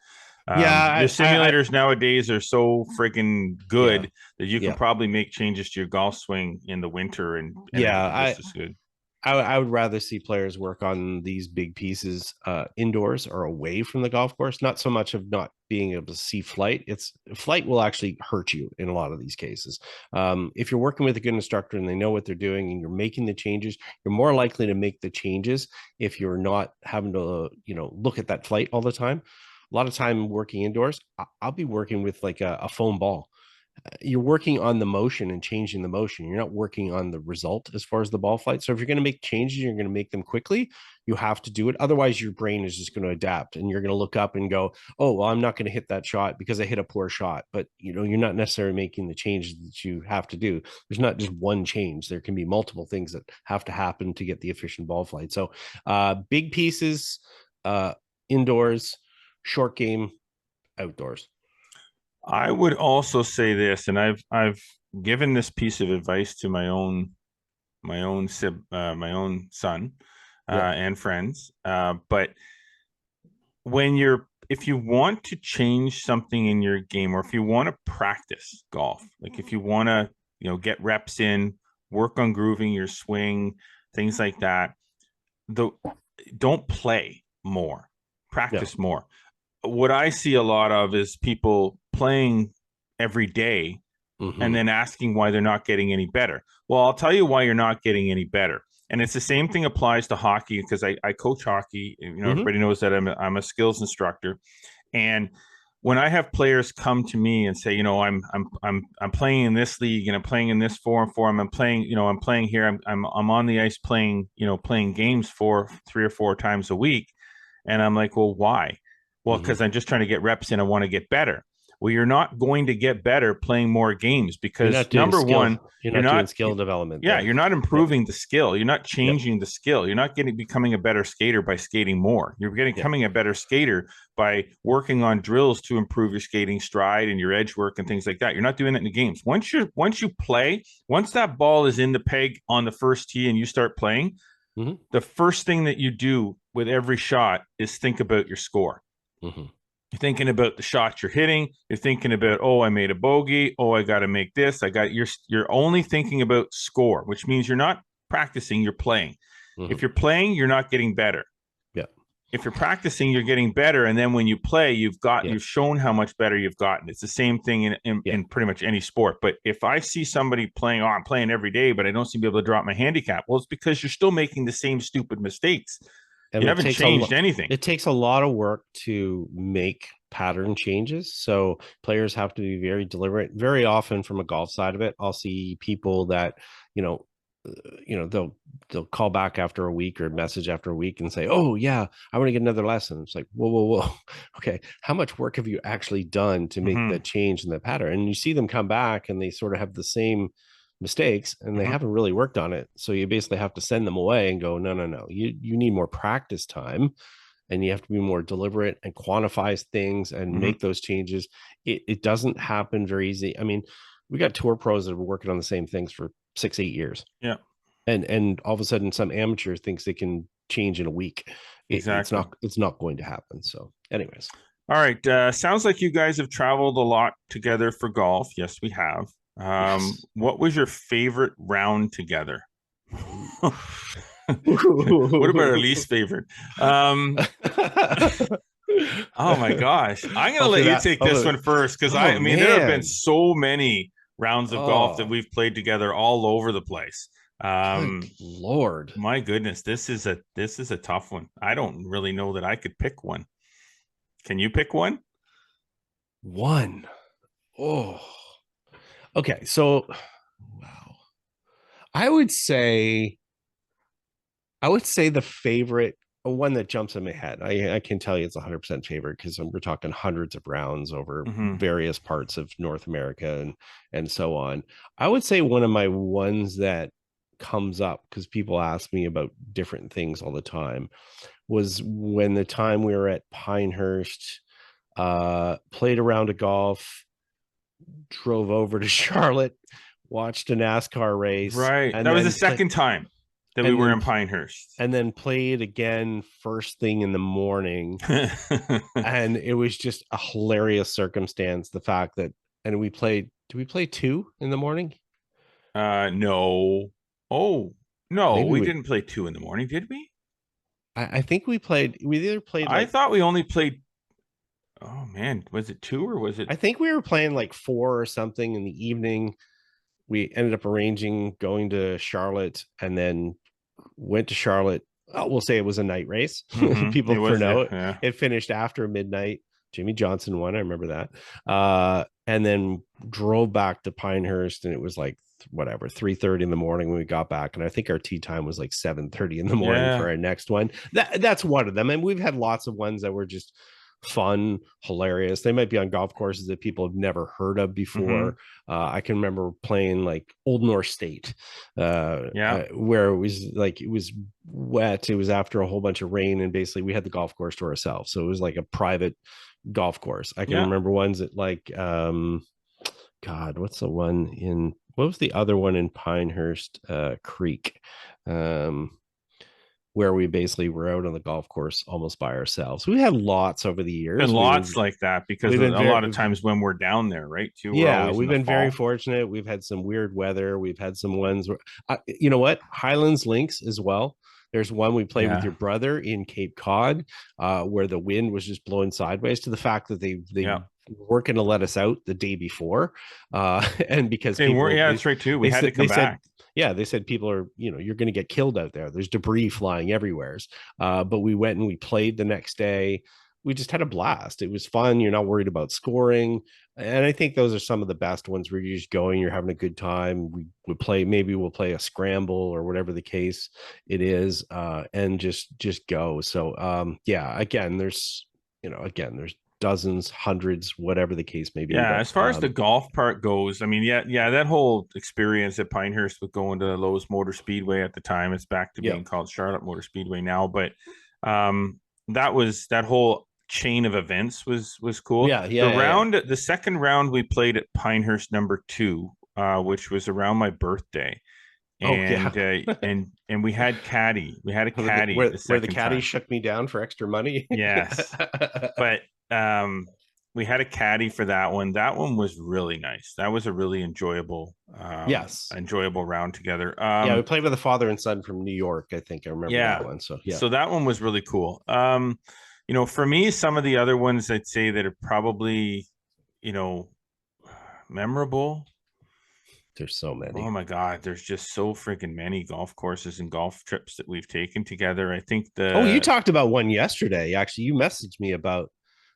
the Yeah, simulators nowadays are so freaking yeah, good that you can yeah, probably make changes to your golf swing in the winter, and yeah. it'll be just as good. I would rather see players work on these big pieces indoors or away from the golf course. Not so much of not being able to see flight. It's flight will actually hurt you in a lot of these cases. If you're working with a good instructor and they know what they're doing and you're making the changes, you're more likely to make the changes if you're not having to look at that flight all the time. A lot of time working indoors, I'll be working with like a foam ball. You're working on the motion and changing the motion. You're not working on the result as far as the ball flight. So if you're going to make changes, you're going to make them quickly. You have to do it. Otherwise, your brain is just going to adapt and you're going to look up and go, oh, well, I'm not going to hit that shot because I hit a poor shot. But, you're not necessarily making the changes that you have to do. There's not just one change. There can be multiple things that have to happen to get the efficient ball flight. So big pieces, indoors, short game, outdoors. I would also say this, and I've given this piece of advice to my own son and friends. But if you want to change something in your game, or if you want to practice golf, like if you want to get reps in, work on grooving your swing, things like that, don't play more, practice more. What I see a lot of is people playing every day and then asking why they're not getting any better. Well, I'll tell you why you're not getting any better. And it's the same thing applies to hockey, because I coach hockey. Everybody knows that I'm a skills instructor. And when I have players come to me and say, I'm playing in this league and I'm playing in this 4-on-4, I'm playing here, I'm on the ice playing games 3 or 4 times a week. And I'm like, well, why? Well, because I'm just trying to get reps in. I want to get better. Well, you're not going to get better playing more games, because number one, you're not doing skill development. Yeah, you're not improving the skill. You're not changing the skill. You're not becoming a better skater by skating more. You're becoming a better skater by working on drills to improve your skating stride and your edge work and things like that. You're not doing that in the games. Once you play, once that ball is in the peg on the first tee and you start playing, the first thing that you do with every shot is think about your score. You're thinking about the shots you're hitting. You're thinking about, oh, I made a bogey. Oh, I got to make this. You're only thinking about score, which means you're not practicing, you're playing. If you're playing, you're not getting better. Yeah. If you're practicing, you're getting better. And then when you play, you've shown how much better you've gotten. It's the same thing in pretty much any sport. But if I see somebody playing, I'm playing every day, but I don't seem to be able to drop my handicap. Well, it's because you're still making the same stupid mistakes. And you haven't changed anything. It takes a lot of work to make pattern changes. So players have to be very deliberate. Very often from a golf side of it, I'll see people that, they'll call back after a week or message after a week and say, oh yeah, I want to get another lesson. It's like, whoa. Okay. How much work have you actually done to make that change in the pattern? And you see them come back and they sort of have the same mistakes and they haven't really worked on it. So you basically have to send them away and go, no, you need more practice time and you have to be more deliberate and quantify things and make those changes. It doesn't happen very easy. I mean, we got tour pros that have been working on the same things for 6-8 years. Yeah. And all of a sudden some amateur thinks they can change in a week. Exactly. It's not going to happen. So anyways. All right. Sounds like you guys have traveled a lot together for golf. Yes, we have. Yes. What was your favorite round together? What about our least favorite? Oh my gosh. I'm gonna let you take this one first, because I mean there have been so many rounds of golf that we've played together all over the place. Good Lord. My goodness, this is a tough one. I don't really know that I could pick one. Can you pick one? One. Oh. Okay, so wow. I would say the favorite, one that jumps in my head. I can tell you it's 100% favorite, because we're talking hundreds of rounds over various parts of North America and so on. I would say one of my ones that comes up, because people ask me about different things all the time, was when the time we were at Pinehurst, played a round of golf, drove over to Charlotte, watched a NASCAR race. Right. That was the second time that we were in Pinehurst. And then played again first thing in the morning. And it was just a hilarious circumstance. The fact that, and we played, did we play 2 in the morning? No. Oh, no, maybe we didn't play 2 in the morning, did we? I think we either played. I thought we only played. Oh man, was it 2 or was it? I think we were playing like 4 or something in the evening. We ended up arranging going to Charlotte, and then went to Charlotte. We'll say it was a night race. People know it. Yeah. It finished after midnight. Jimmy Johnson won. I remember that. And then drove back to Pinehurst, and it was like whatever 3:30 in the morning when we got back, and I think our tee time was like 7:30 in the morning for our next one. That's one of them, and we've had lots of ones that were just fun, hilarious. They might be on golf courses that people have never heard of before. I can remember playing like Old North State, where it was wet. It was after a whole bunch of rain, and basically we had the golf course to ourselves, so it was like a private golf course. I can remember ones that like God, what was the other one in Pinehurst Creek, where we basically were out on the golf course almost by ourselves. We had lots over the years. And lots like that, because a lot of times when we're down there, right? Too. We've been very fortunate. We've had some weird weather. We've had some ones where, you know what? Highlands Links as well. There's one we played with your brother in Cape Cod, where the wind was just blowing sideways, to the fact that they weren't going to let us out the day before. And because that's right too. We had to come back. They said people are, you're going to get killed out there. There's debris flying everywhere. But we went and we played the next day. We just had a blast. It was fun. You're not worried about scoring. And I think those are some of the best ones where you're just going, you're having a good time. We'll play a scramble or whatever the case it is, and just go. So, again, there's dozens, hundreds, whatever the case may be. Yeah, as far as the golf part goes, I mean, that whole experience at Pinehurst with going to Lowe's Motor Speedway at the time, it's back to being called Charlotte Motor Speedway now, but that whole chain of events was cool. The second round we played at Pinehurst number 2, which was around my birthday. And and we had caddy. We had a caddy where the caddy shook me down for extra money. Yes, but we had a caddy for that one. That one was really nice. That was a really enjoyable round together. We played with a father and son from New York. I think I remember that one. So that one was really cool. For me, some of the other ones I'd say that are probably, memorable. There's so many. Oh my God. There's just so freaking many golf courses and golf trips that we've taken together. I think you talked about one yesterday. Actually, you messaged me about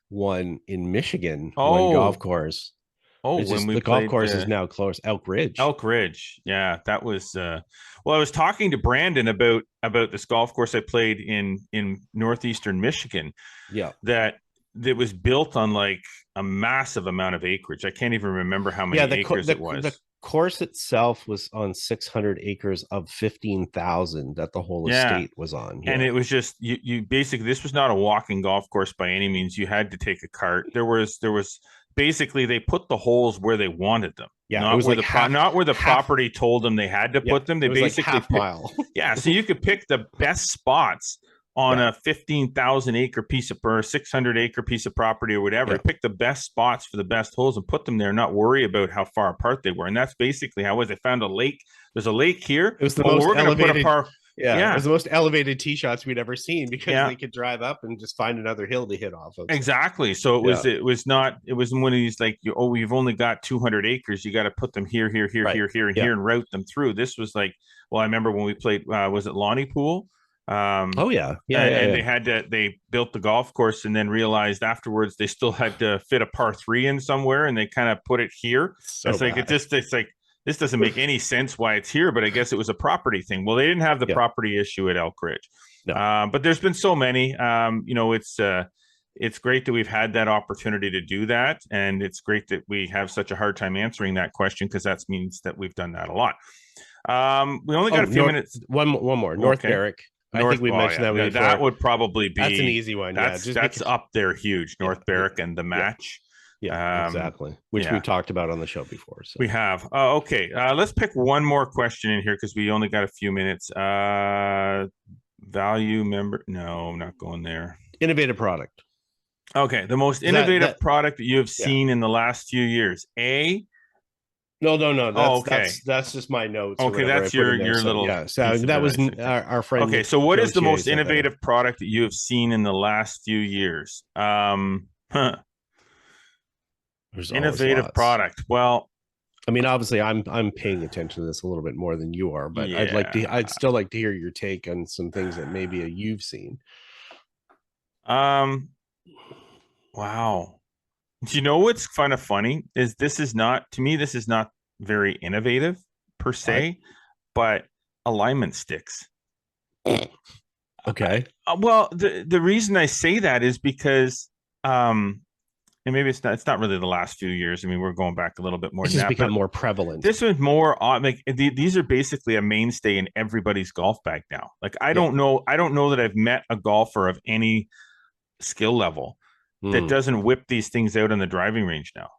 one in Michigan, one golf course. The golf course is now closed. Elk Ridge. Yeah. That was, I was talking to Brandon about this golf course I played in northeastern Michigan. Yeah. That was built on like a massive amount of acreage. I can't even remember how many acres it was. course itself was on 600 acres of 15,000 that the whole estate was on. And it was just you basically, this was not a walking golf course by any means. You had to take a cart. There was basically, they put the holes where they wanted them. Yeah, not where not where the property told them they had to put them. They basically like half mile. Yeah, so you could pick the best spots on a 15,000 acre piece of, or 600 acre piece of property or whatever. Pick the best spots for the best holes and put them there, not worry about how far apart they were. And that's basically how it was. They found a lake. There's a lake here. It was the most elevated. It was the most elevated tee shots we'd ever seen, because they could drive up and just find another hill to hit off of. Exactly. So it was one of these like, you've only got 200 acres. You got to put them here, here, and route them through. This was like, well, I remember when we played, was it Lonnie Pool? And they built the golf course and then realized afterwards they still had to fit a par 3 in somewhere, and they kind of put it here. It's like this doesn't make any sense why it's here, but I guess it was a property thing. Well, they didn't have the property issue at Elk Ridge. No. But there's been so many. It's great that we've had that opportunity to do that, and it's great that we have such a hard time answering that question, because that means that we've done that a lot. We only got a few minutes. One more. North Berwick. I think we mentioned that before. That would probably be, that's an easy one. That's up there huge. North Berwick and the match. Exactly. Which we talked about on the show before. So we have. Okay. Let's pick one more question in here, because we only got a few minutes. Value member. No, I'm not going there. Innovative product. Okay. The most innovative product that you have seen in the last few years. No. That's just my notes. Okay, that's your little. Yeah, so that was our friend. Okay, so what is the most innovative product that you have seen in the last few years? Innovative product. Well, I mean, obviously, I'm paying attention to this a little bit more than you are, but I'd still like to hear your take on some things that maybe you've seen. Wow. Do you know what's kind of funny is this is not very innovative per se, but alignment sticks. Okay. Well, the reason I say that is because, and maybe it's not really the last few years. I mean, we're going back a little bit more. It's just become more prevalent. This was more like these are basically a mainstay in everybody's golf bag now. Like I don't know that I've met a golfer of any skill level that doesn't whip these things out on the driving range now.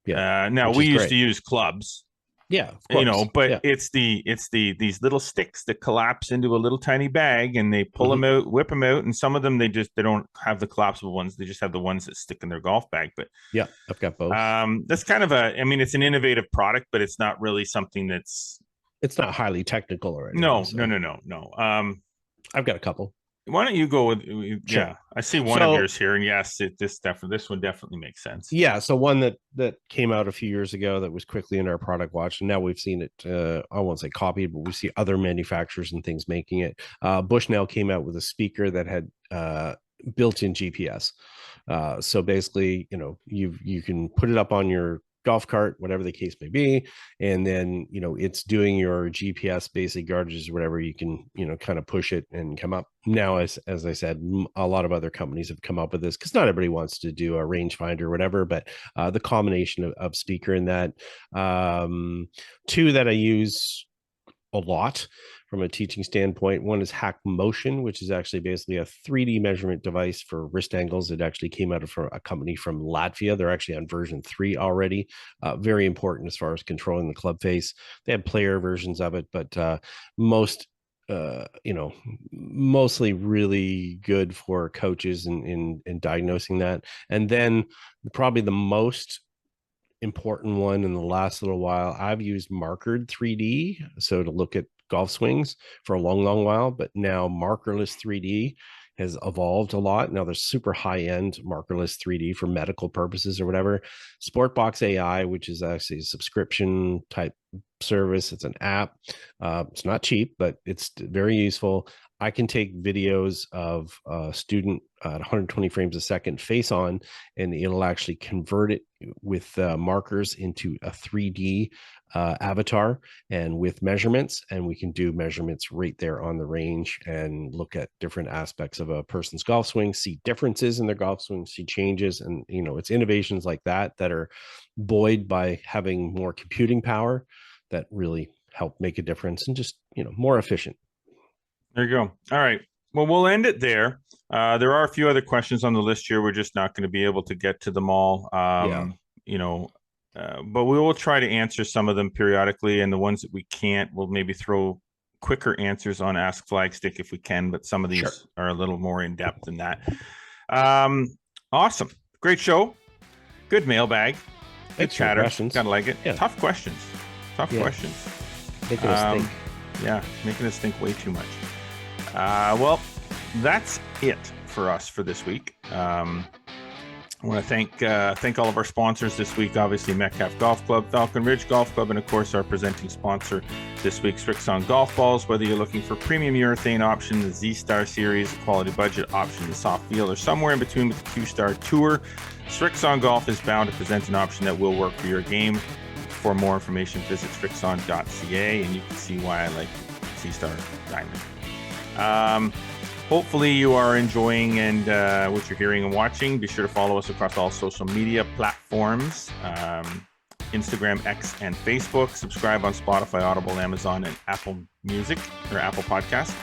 Now we used to use clubs. Yeah, of course. But it's these little sticks that collapse into a little tiny bag, and they pull them out, whip them out, and some of them they don't have the collapsible ones; they just have the ones that stick in their golf bag. But yeah, I've got both. That's kind of it's an innovative product, but it's not really something it's not highly technical or anything. No. I've got a couple. Why don't you go with? Sure. Yeah, I see one of yours here, and yes, this one definitely makes sense. Yeah, so one that came out a few years ago that was quickly in our product watch, and now we've seen it. I won't say copied, but we see other manufacturers and things making it. Bushnell came out with a speaker that had built-in GPS. So basically, you can put it up on your golf cart, whatever the case may be, and then it's doing your GPS basic yardages or whatever. You can kind of push it and come up. Now, as I said, a lot of other companies have come up with this, because not everybody wants to do a rangefinder or whatever, but the combination of speaker in that. Two that I use a lot from a teaching standpoint. One is Hack Motion, which is actually basically a 3D measurement device for wrist angles. It actually came out of a company from Latvia. They're actually on version 3 already. Very important as far as controlling the club face. They have player versions of it, but mostly really good for coaches in diagnosing that. And then probably the most important one in the last little while, I've used markered 3D, so to look at golf swings for a long while, but now markerless 3D has evolved a lot. Now there's super high-end markerless 3D for medical purposes or whatever. Sportbox AI, which is actually a subscription type service. It's an app. It's not cheap, but it's very useful. I can take videos of a student at 120 frames a second face on, and it'll actually convert it with markers into a 3D avatar and with measurements, and we can do measurements right there on the range and look at different aspects of a person's golf swing, see differences in their golf swing, see changes. And it's innovations like that are buoyed by having more computing power that really help make a difference and just more efficient. There you go. All right, well, we'll end it there. There are a few other questions on the list here. We're just not going to be able to get to them all. But we will try to answer some of them periodically, and the ones that we can't, we'll maybe throw quicker answers on Ask Flagstick if we can, but some of these are a little more in depth than that. Awesome. Great show. Good mailbag. Good chatter. Gotta like it. Yeah. Tough questions. Questions. Making us think. Yeah, making us think way too much. Well, that's it for us for this week. I want to thank all of our sponsors this week. Obviously, Metcalf Golf Club, Falcon Ridge Golf Club, and of course, our presenting sponsor this week, Strixon Golf Balls. Whether you're looking for premium urethane option, the Z-Star series, quality budget option, the soft feel, or somewhere in between with the Q-Star Tour, Strixon Golf is bound to present an option that will work for your game. For more information, visit strixon.ca, and you can see why I like Z-Star Diamond. Hopefully you are enjoying and what you're hearing and watching. Be sure to follow us across all social media platforms, Instagram, X, and Facebook. Subscribe on Spotify, Audible, Amazon, and Apple Music or Apple Podcasts.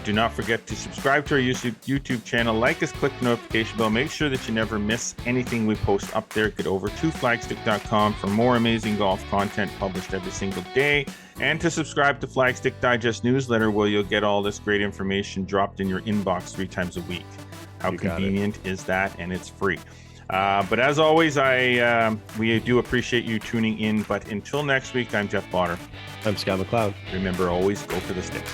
Do not forget to subscribe to our YouTube channel. Like us, click the notification bell. Make sure that you never miss anything we post up there. Get over to flagstick.com for more amazing golf content published every single day. And to subscribe to Flagstick Digest newsletter, where you'll get all this great information dropped in your inbox 3 times a week. How convenient is that? And it's free. But as always, we do appreciate you tuning in. But until next week, I'm Jeff Potter. I'm Scott McLeod. Remember, always go for the sticks.